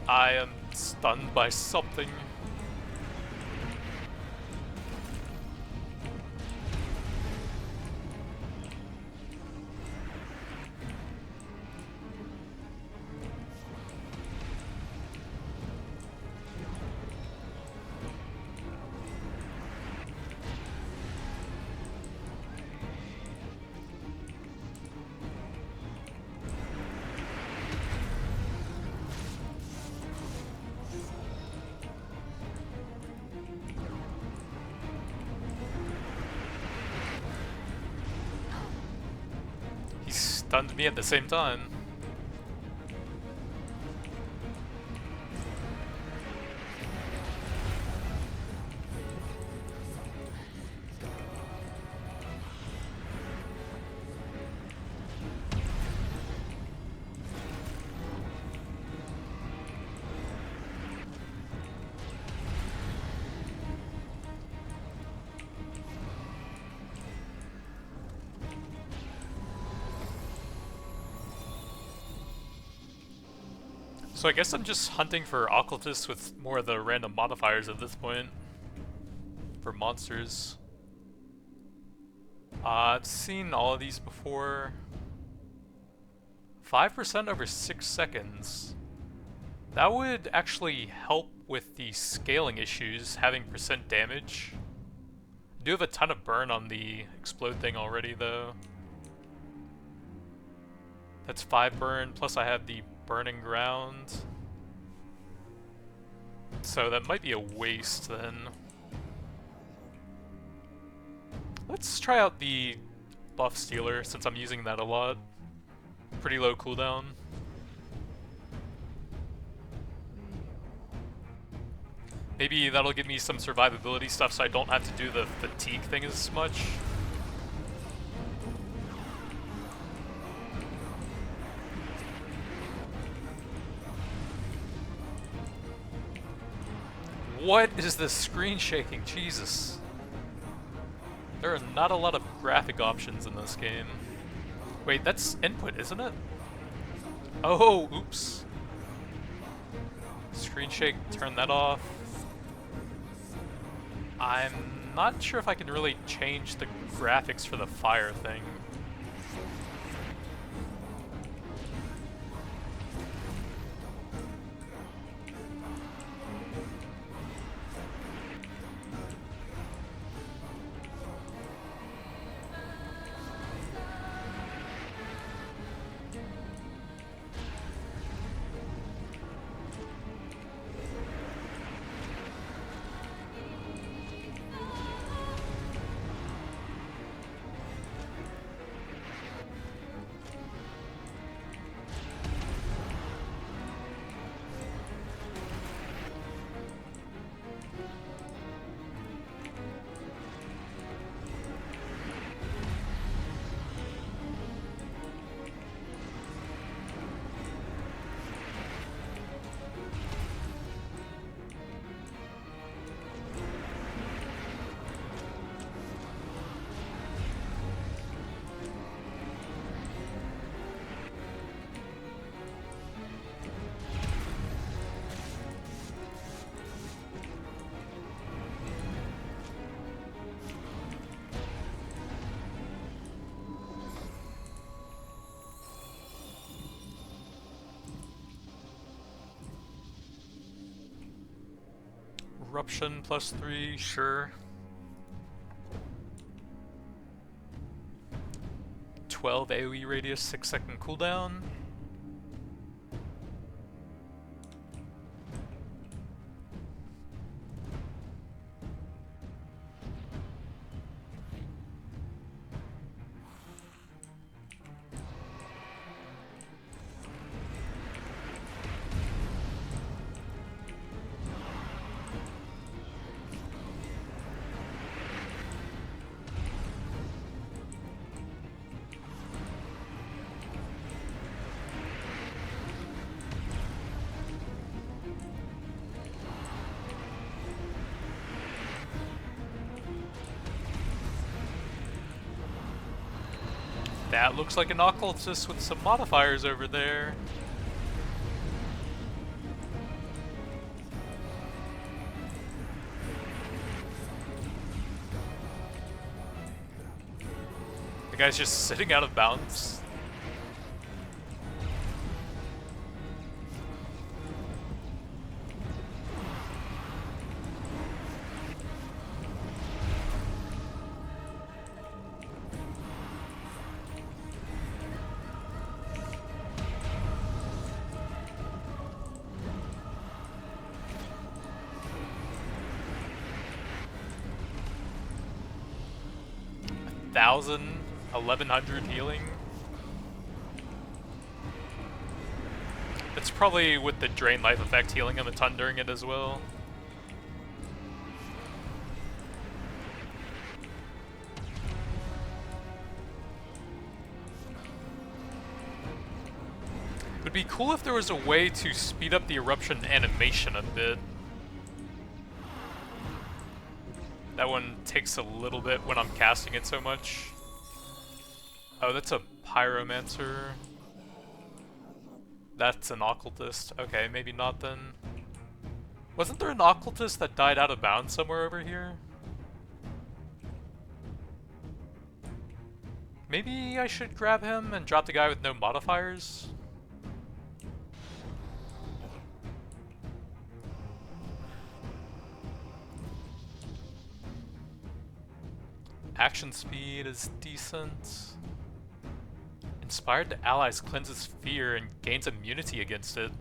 I am stunned by something. He stunned me at the same time. So I guess I'm just hunting for occultists with more of the random modifiers at this point. For monsters. I've seen all of these before. 5% over 6 seconds. That would actually help with the scaling issues, having percent damage. I do have a ton of burn on the explode thing already though. That's 5 burn, plus I have the burning ground. So that might be a waste then. Let's try out the buff stealer since I'm using that a lot. Pretty low cooldown. Maybe that'll give me some survivability stuff so I don't have to do the fatigue thing as much. What is this screen shaking? Jesus. There are not a lot of graphic options in this game. Wait, that's input, isn't it? Oh, oops. Screen shake, turn that off. I'm not sure if I can really change the graphics for the fire thing. Eruption +3, sure. 12 AoE radius, 6-second cooldown. That looks like an occultist with some modifiers over there. The guy's just sitting out of bounds. Thousand, 1100 healing. It's probably with the drain life effect healing him a ton during it as well. It would be cool if there was a way to speed up the eruption animation a bit. That one takes a little bit when I'm casting it so much. Oh, that's a pyromancer. That's an occultist. Okay, maybe not then. Wasn't there an occultist that died out of bounds somewhere over here? Maybe I should grab him and drop the guy with no modifiers? Action speed is decent. Inspired to allies cleanses fear and gains immunity against it.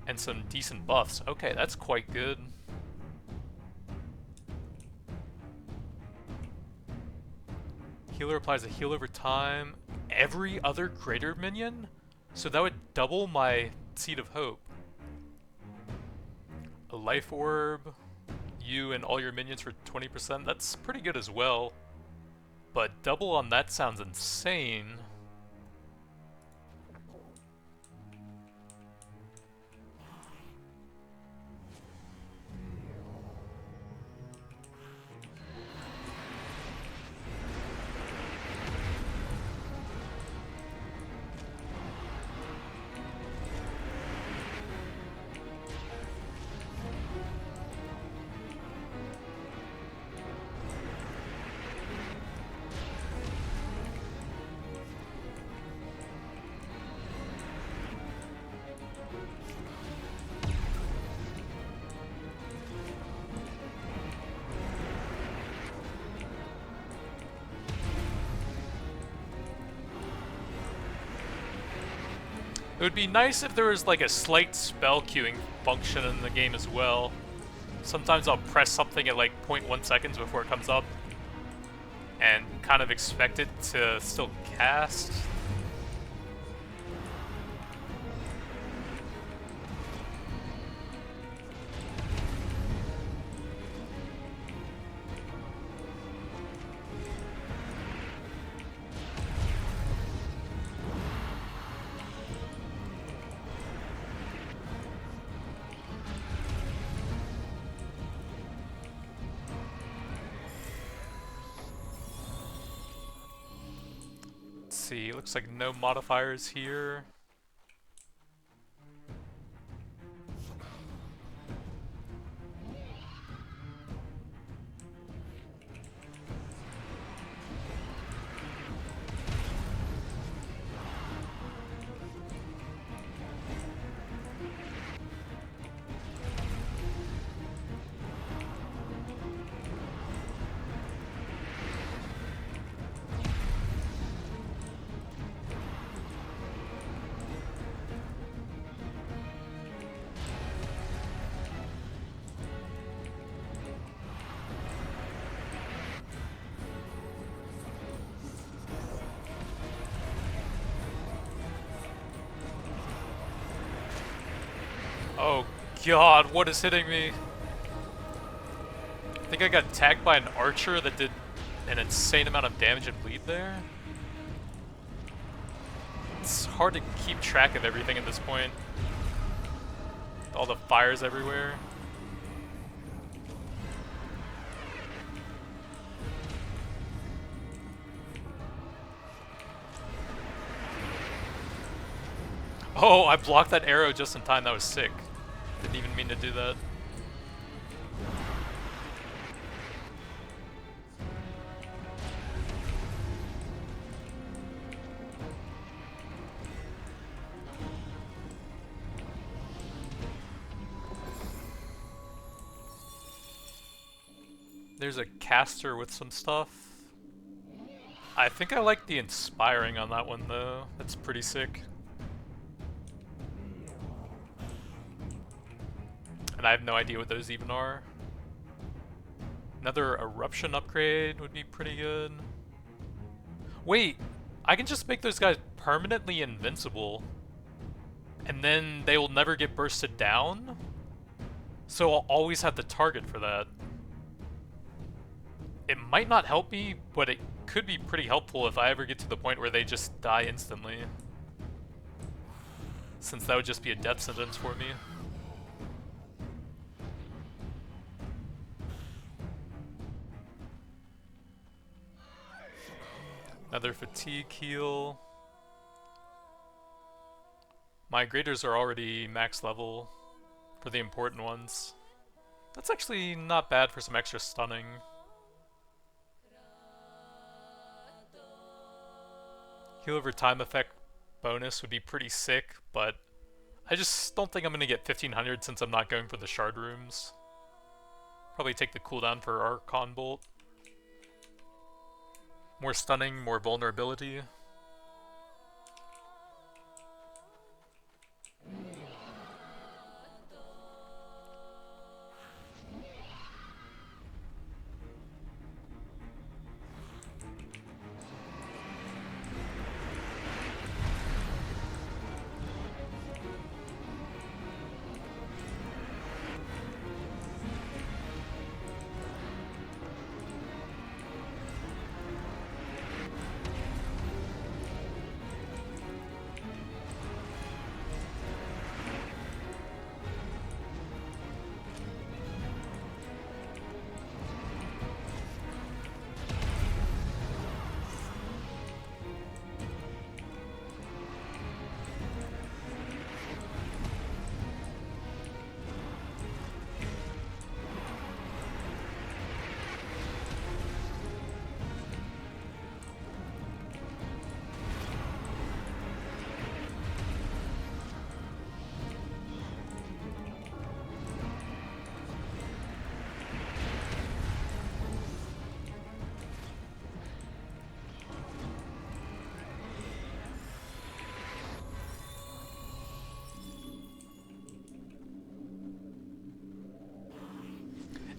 And some decent buffs. Okay, that's quite good. Healer applies a heal over time. Every other greater minion? So that would double my Seed of Hope. A life orb. You and all your minions for 20%. That's pretty good as well. But double on that sounds insane. It would be nice if there was like a slight spell queuing function in the game as well. Sometimes I'll press something at like 0.1 seconds before it comes up and kind of expect it to still cast. See, looks like no modifiers here. Oh god, what is hitting me? I think I got tagged by an archer that did an insane amount of damage and bleed there. It's hard to keep track of everything at this point. All the fires everywhere. Oh, I blocked that arrow just in time. That was sick. Didn't even mean to do that. There's a caster with some stuff. I think I like the inspiring on that one though. That's pretty sick. And I have no idea what those even are. Another eruption upgrade would be pretty good. Wait, I can just make those guys permanently invincible. And then they will never get bursted down? So I'll always have the target for that. It might not help me, but it could be pretty helpful if I ever get to the point where they just die instantly. Since that would just be a death sentence for me. Another fatigue heal. My graders are already max level for the important ones. That's actually not bad for some extra stunning. Heal over time effect bonus would be pretty sick, but I just don't think I'm going to get 1500 since I'm not going for the shard rooms. Probably take the cooldown for Archon Bolt. More stunning, more vulnerability.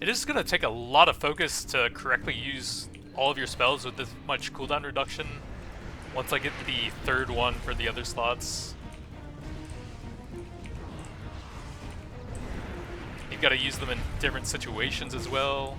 It is going to take a lot of focus to correctly use all of your spells with this much cooldown reduction once I get the third one for the other slots. You've got to use them in different situations as well.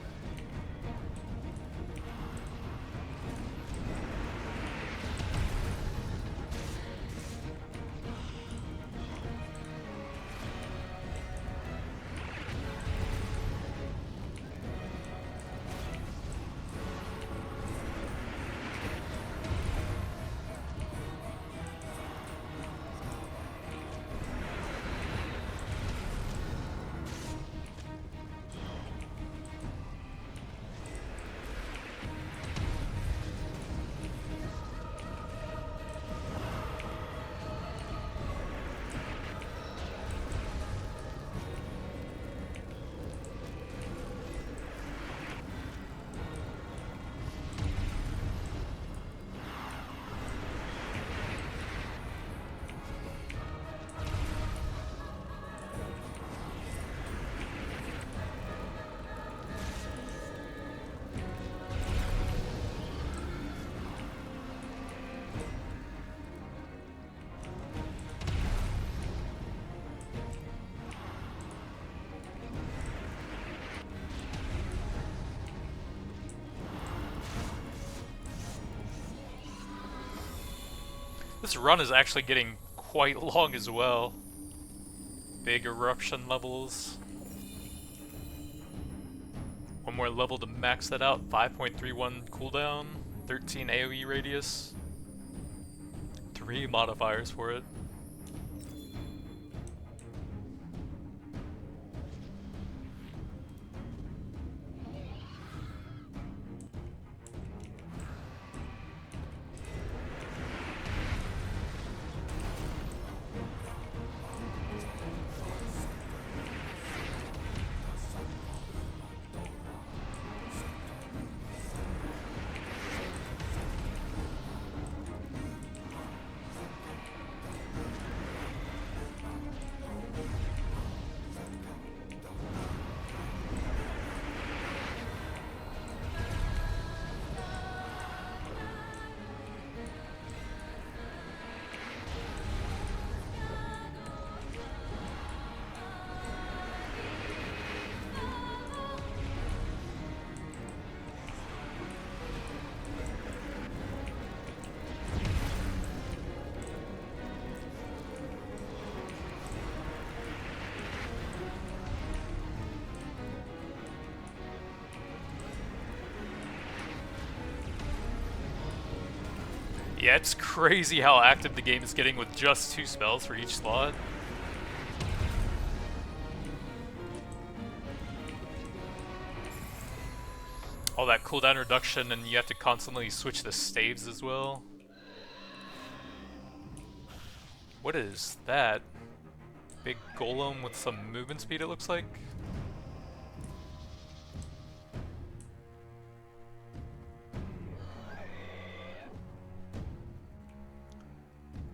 This run is actually getting quite long as well. Big eruption levels. One more level to max that out. 5.31 cooldown, 13 AoE radius. 3 modifiers for it. Yeah, it's crazy how active the game is getting with just 2 spells for each slot. All that cooldown reduction, and you have to constantly switch the staves as well. What is that? Big golem with some movement speed, it looks like?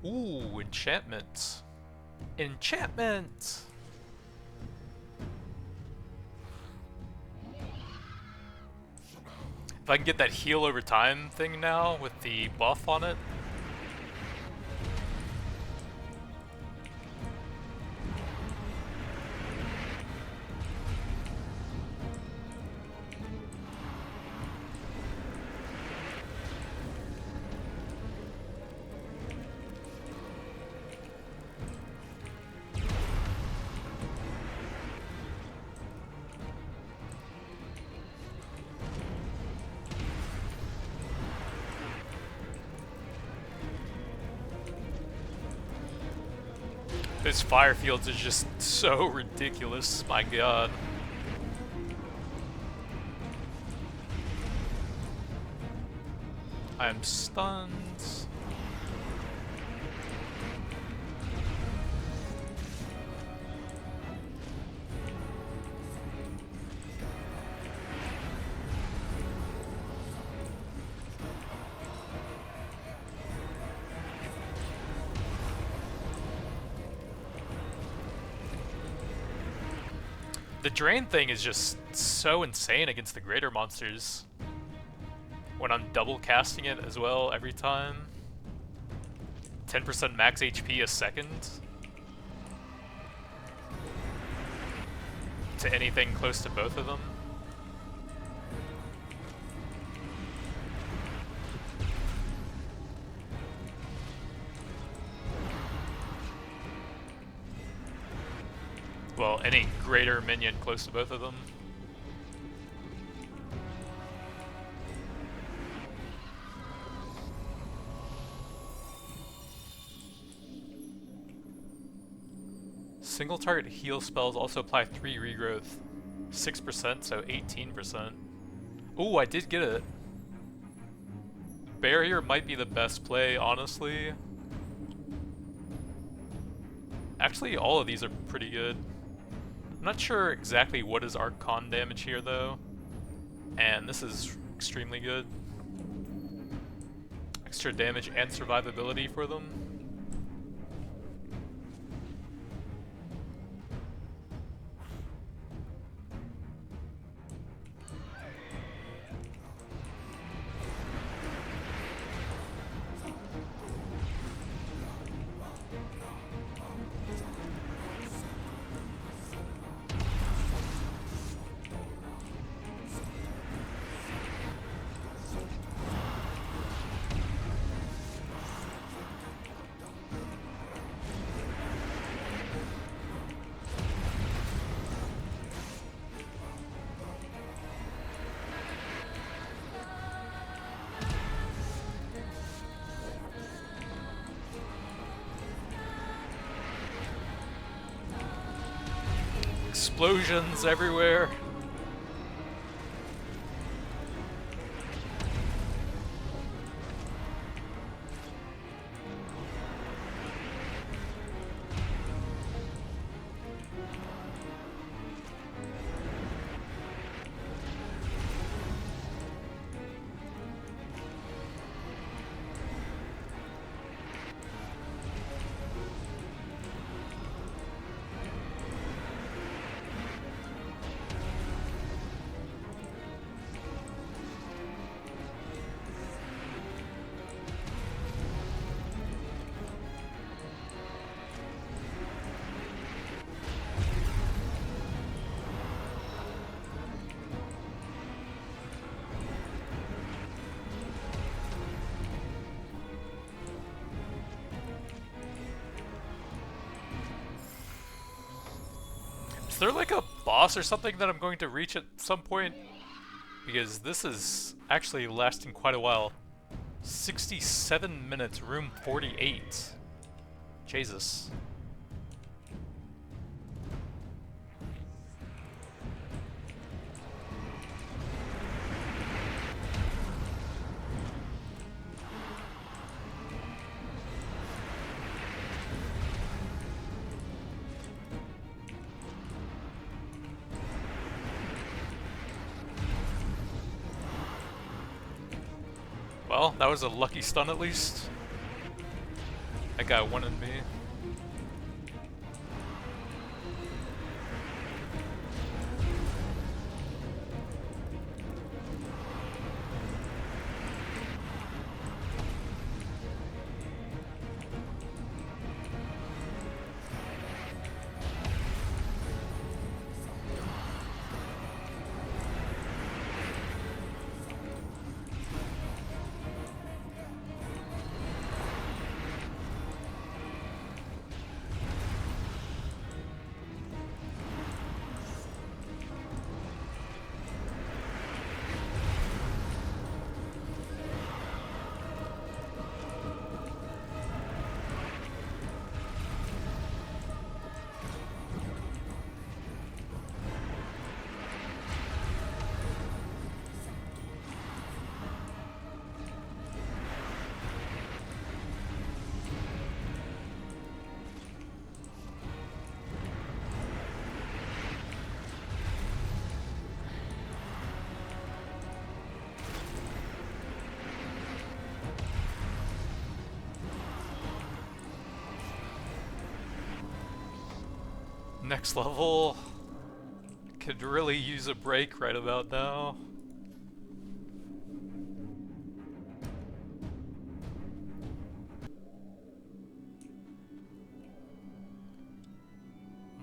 Ooh, enchantment. Enchantment! If I can get that heal over time thing now with the buff on it. Those fire fields are just so ridiculous, my god. I am stunned. The drain thing is just so insane against the greater monsters. When I'm double casting it as well every time. 10% max HP a second. To anything close to both of them. Well, any greater minion close to both of them. Single target heal spells also apply 3 regrowth. 6%, so 18%. Ooh, I did get it. Barrier might be the best play, honestly. Actually, all of these are pretty good. I'm not sure exactly what is our con damage here, though. And this is extremely good. Extra damage and survivability for them. Explosions everywhere. Is there like a boss or something that I'm going to reach at some point? Because this is actually lasting quite a while. 67 minutes, room 48. Jesus. Well, that was a lucky stun at least. That guy wanted me. Next level. Could really use a break right about now.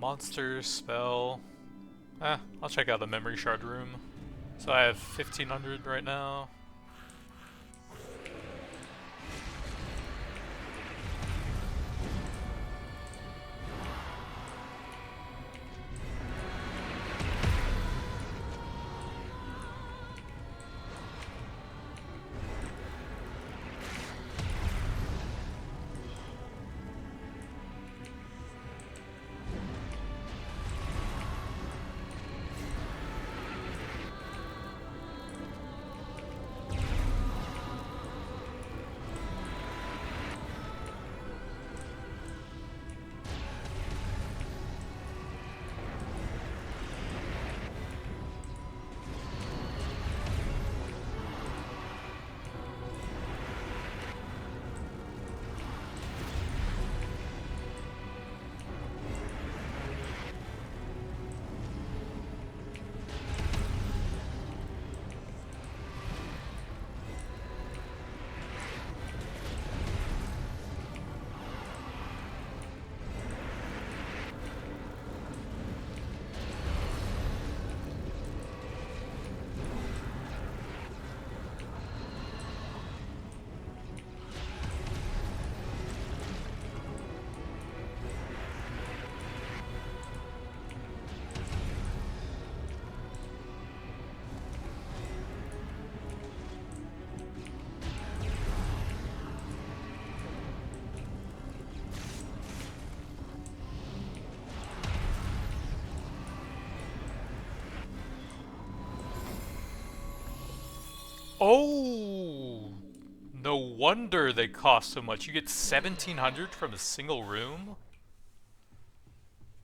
Monster spell. I'll check out the memory shard room. So I have 1500 right now. Oh! No wonder they cost so much. You get 1700 from a single room?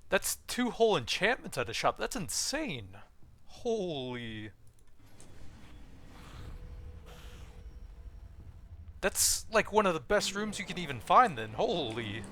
That's 2 whole enchantments at a shop. That's insane. Holy. That's like one of the best rooms you can even find then. Holy.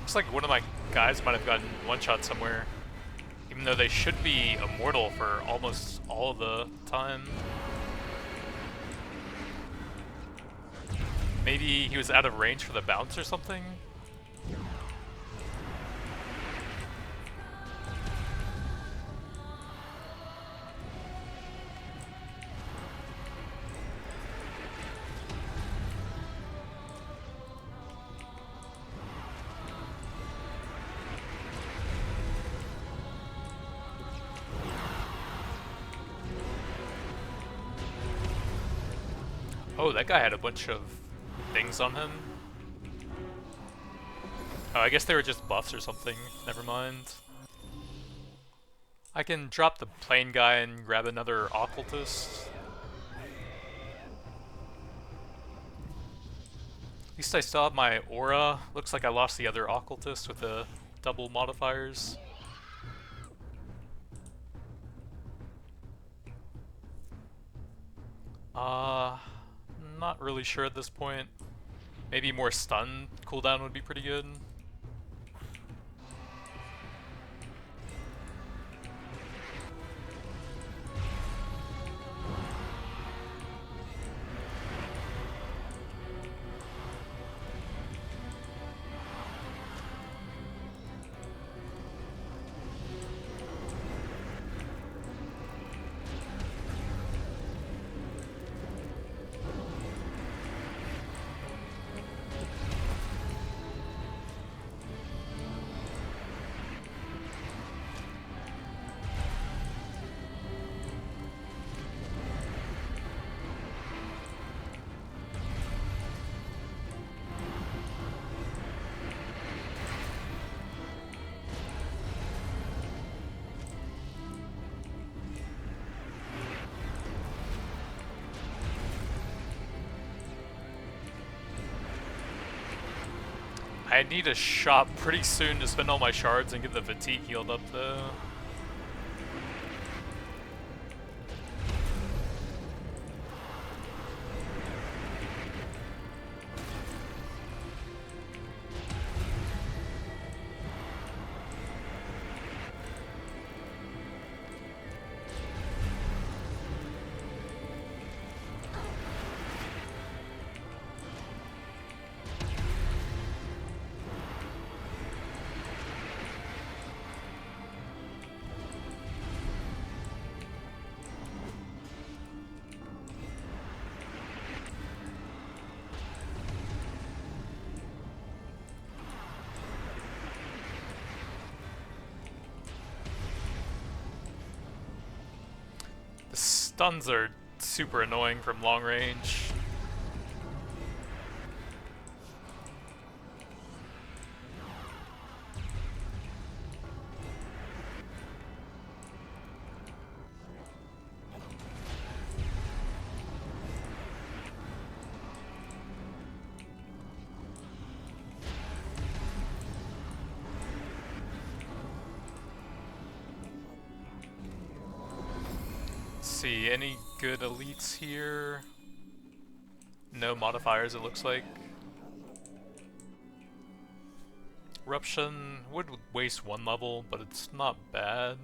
Looks like one of my guys might have gotten one-shot somewhere. Even though they should be immortal for almost all of the time. Maybe he was out of range for the bounce or something? Oh, that guy had a bunch of things on him. Oh, I guess they were just buffs or something. Never mind. I can drop the plain guy and grab another occultist. At least I still have my aura. Looks like I lost the other occultist with the double modifiers. Not really sure at this point. Maybe more stun cooldown would be pretty good. I need a shop pretty soon to spend all my shards and get the fatigue healed up though. Stuns are super annoying from long range. See, any good elites here? No modifiers, it looks like. Eruption would waste one level, but it's not bad.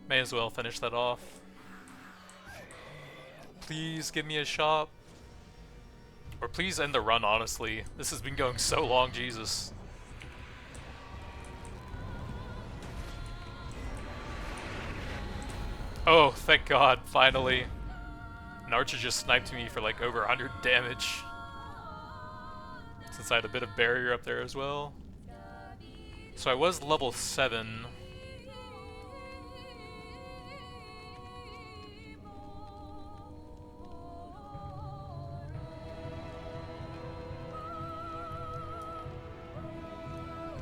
May as well finish that off. Please give me a shop. Or please end the run, honestly. This has been going so long, Jesus. Oh, thank God, finally. An archer just sniped me for like over 100 damage. Since I had a bit of barrier up there as well. So I was level 7.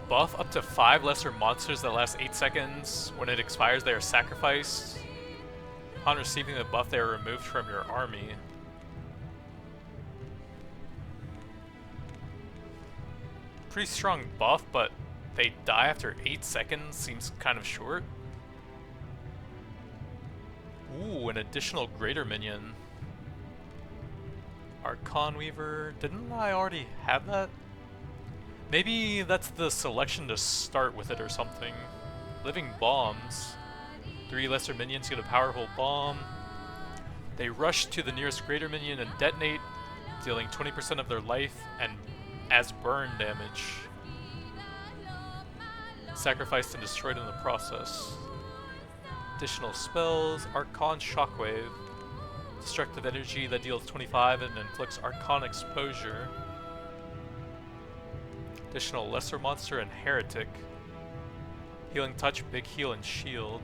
Buff up to 5 lesser monsters that last 8 seconds. When it expires, they are sacrificed. Upon receiving the buff, they are removed from your army. Pretty strong buff, but they die after 8 seconds. Seems kind of short. Ooh, an additional greater minion. Archon Weaver. Didn't I already have that? Maybe that's the selection to start with it or something. Living Bombs. 3 lesser minions get a powerful bomb. They rush to the nearest greater minion and detonate, dealing 20% of their life and as burn damage. Sacrificed and destroyed in the process. Additional spells, Archon Shockwave. Destructive energy that deals 25 and inflicts Archon exposure. Additional Lesser Monster and Heretic. Healing Touch, Big Heal, and Shield.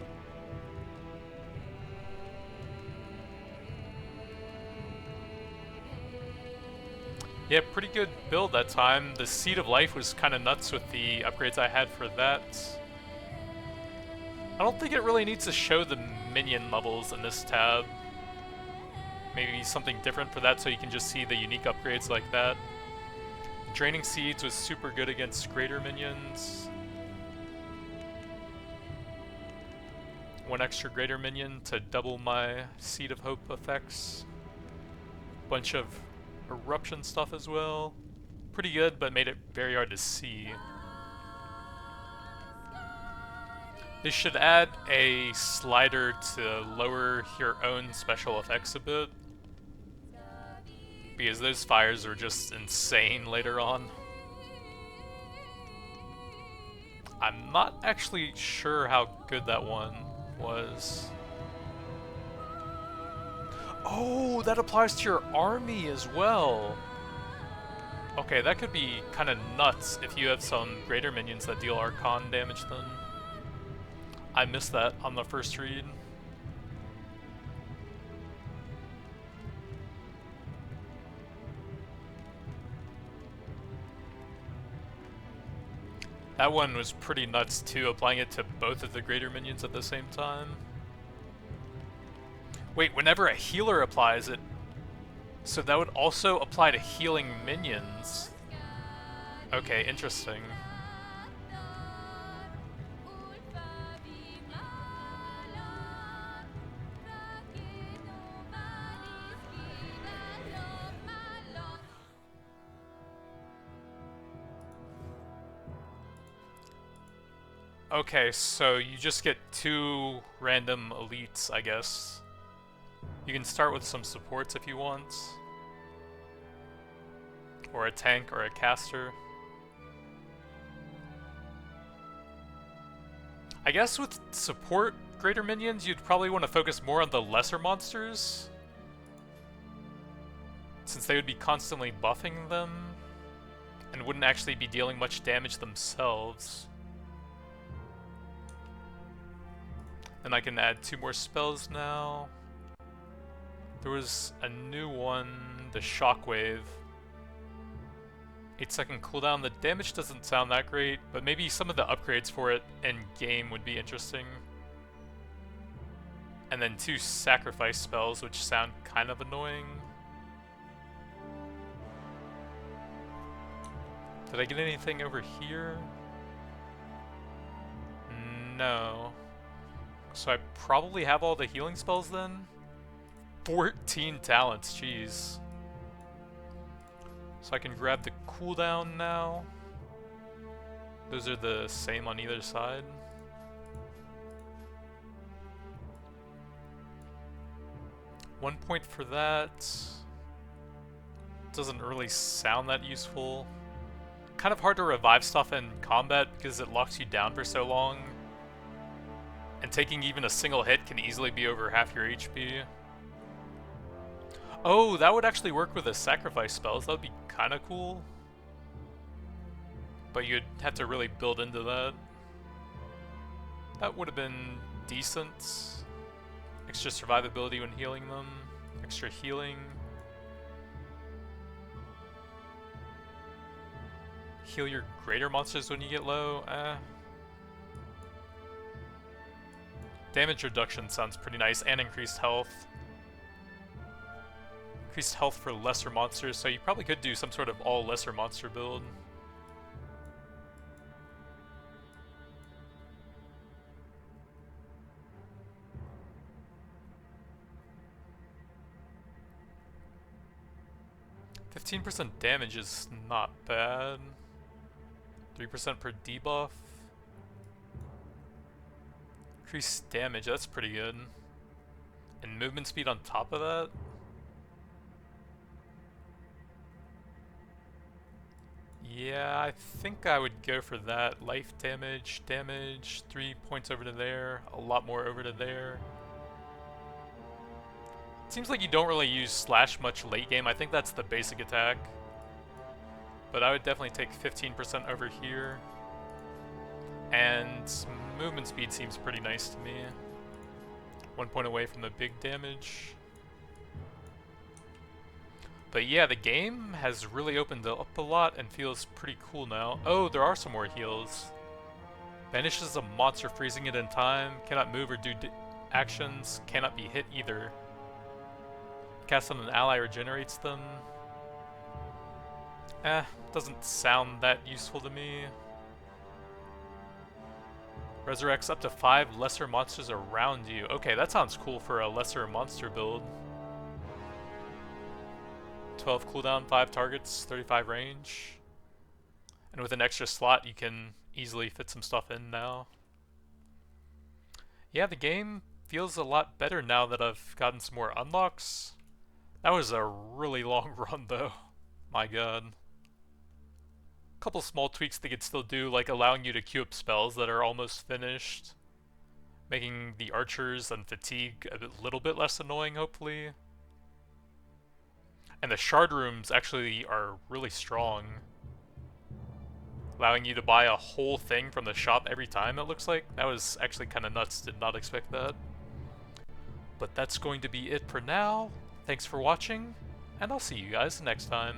Yeah, pretty good build that time. The Seed of Life was kind of nuts with the upgrades I had for that. I don't think it really needs to show the minion levels in this tab. Maybe something different for that so you can just see the unique upgrades like that. Draining Seeds was super good against greater minions. 1 extra greater minion to double my Seed of Hope effects. Bunch of eruption stuff as well. Pretty good, but made it very hard to see. They should add a slider to lower your own special effects a bit, because those fires are just insane later on. I'm not actually sure how good that one was. Oh, that applies to your army as well. Okay, that could be kind of nuts if you have some greater minions that deal Archon damage then. I missed that on the first read. That one was pretty nuts too, applying it to both of the greater minions at the same time. Wait, whenever a healer applies it, so that would also apply to healing minions. Okay, interesting. Okay, so you just get 2 random elites, I guess. You can start with some supports if you want. Or a tank or a caster. I guess with support greater minions, you'd probably want to focus more on the lesser monsters, since they would be constantly buffing them, and wouldn't actually be dealing much damage themselves. And I can add 2 more spells now. There was a new one, the Shockwave. 8-second cooldown. The damage doesn't sound that great, but maybe some of the upgrades for it in game would be interesting. And then 2 sacrifice spells, which sound kind of annoying. Did I get anything over here? No. So I probably have all the healing spells then? 14 talents, jeez. So I can grab the cooldown now. Those are the same on either side. One point for that. Doesn't really sound that useful. Kind of hard to revive stuff in combat because it locks you down for so long. And taking even a single hit can easily be over half your HP. Oh, that would actually work with the sacrifice spells. That would be kind of cool. But you'd have to really build into that. That would have been decent. Extra survivability when healing them. Extra healing. Heal your greater monsters when you get low. Damage reduction sounds pretty nice, and increased health. Increased health for lesser monsters, so you probably could do some sort of all lesser monster build. 15% damage is not bad. 3% per debuff. Increased damage, that's pretty good. And movement speed on top of that? Yeah, I think I would go for that. Life damage, 3 points over to there, a lot more over to there. Seems like you don't really use slash much late game. I think that's the basic attack. But I would definitely take 15% over here. And movement speed seems pretty nice to me. 1 point away from the big damage. But yeah, the game has really opened up a lot and feels pretty cool now. Oh, there are some more heals. Banishes a monster, freezing it in time. Cannot move or do actions. Cannot be hit either. Cast on an ally, regenerates them. Doesn't sound that useful to me. Resurrects up to 5 lesser monsters around you. Okay, that sounds cool for a lesser monster build. 12 cooldown, 5 targets, 35 range. And with an extra slot, you can easily fit some stuff in now. Yeah, the game feels a lot better now that I've gotten some more unlocks. That was a really long run though. My god. Couple small tweaks they could still do, like allowing you to queue up spells that are almost finished. Making the archers and fatigue a little bit less annoying, hopefully. And the shard rooms actually are really strong. Allowing you to buy a whole thing from the shop every time, it looks like. That was actually kind of nuts, did not expect that. But that's going to be it for now. Thanks for watching, and I'll see you guys next time.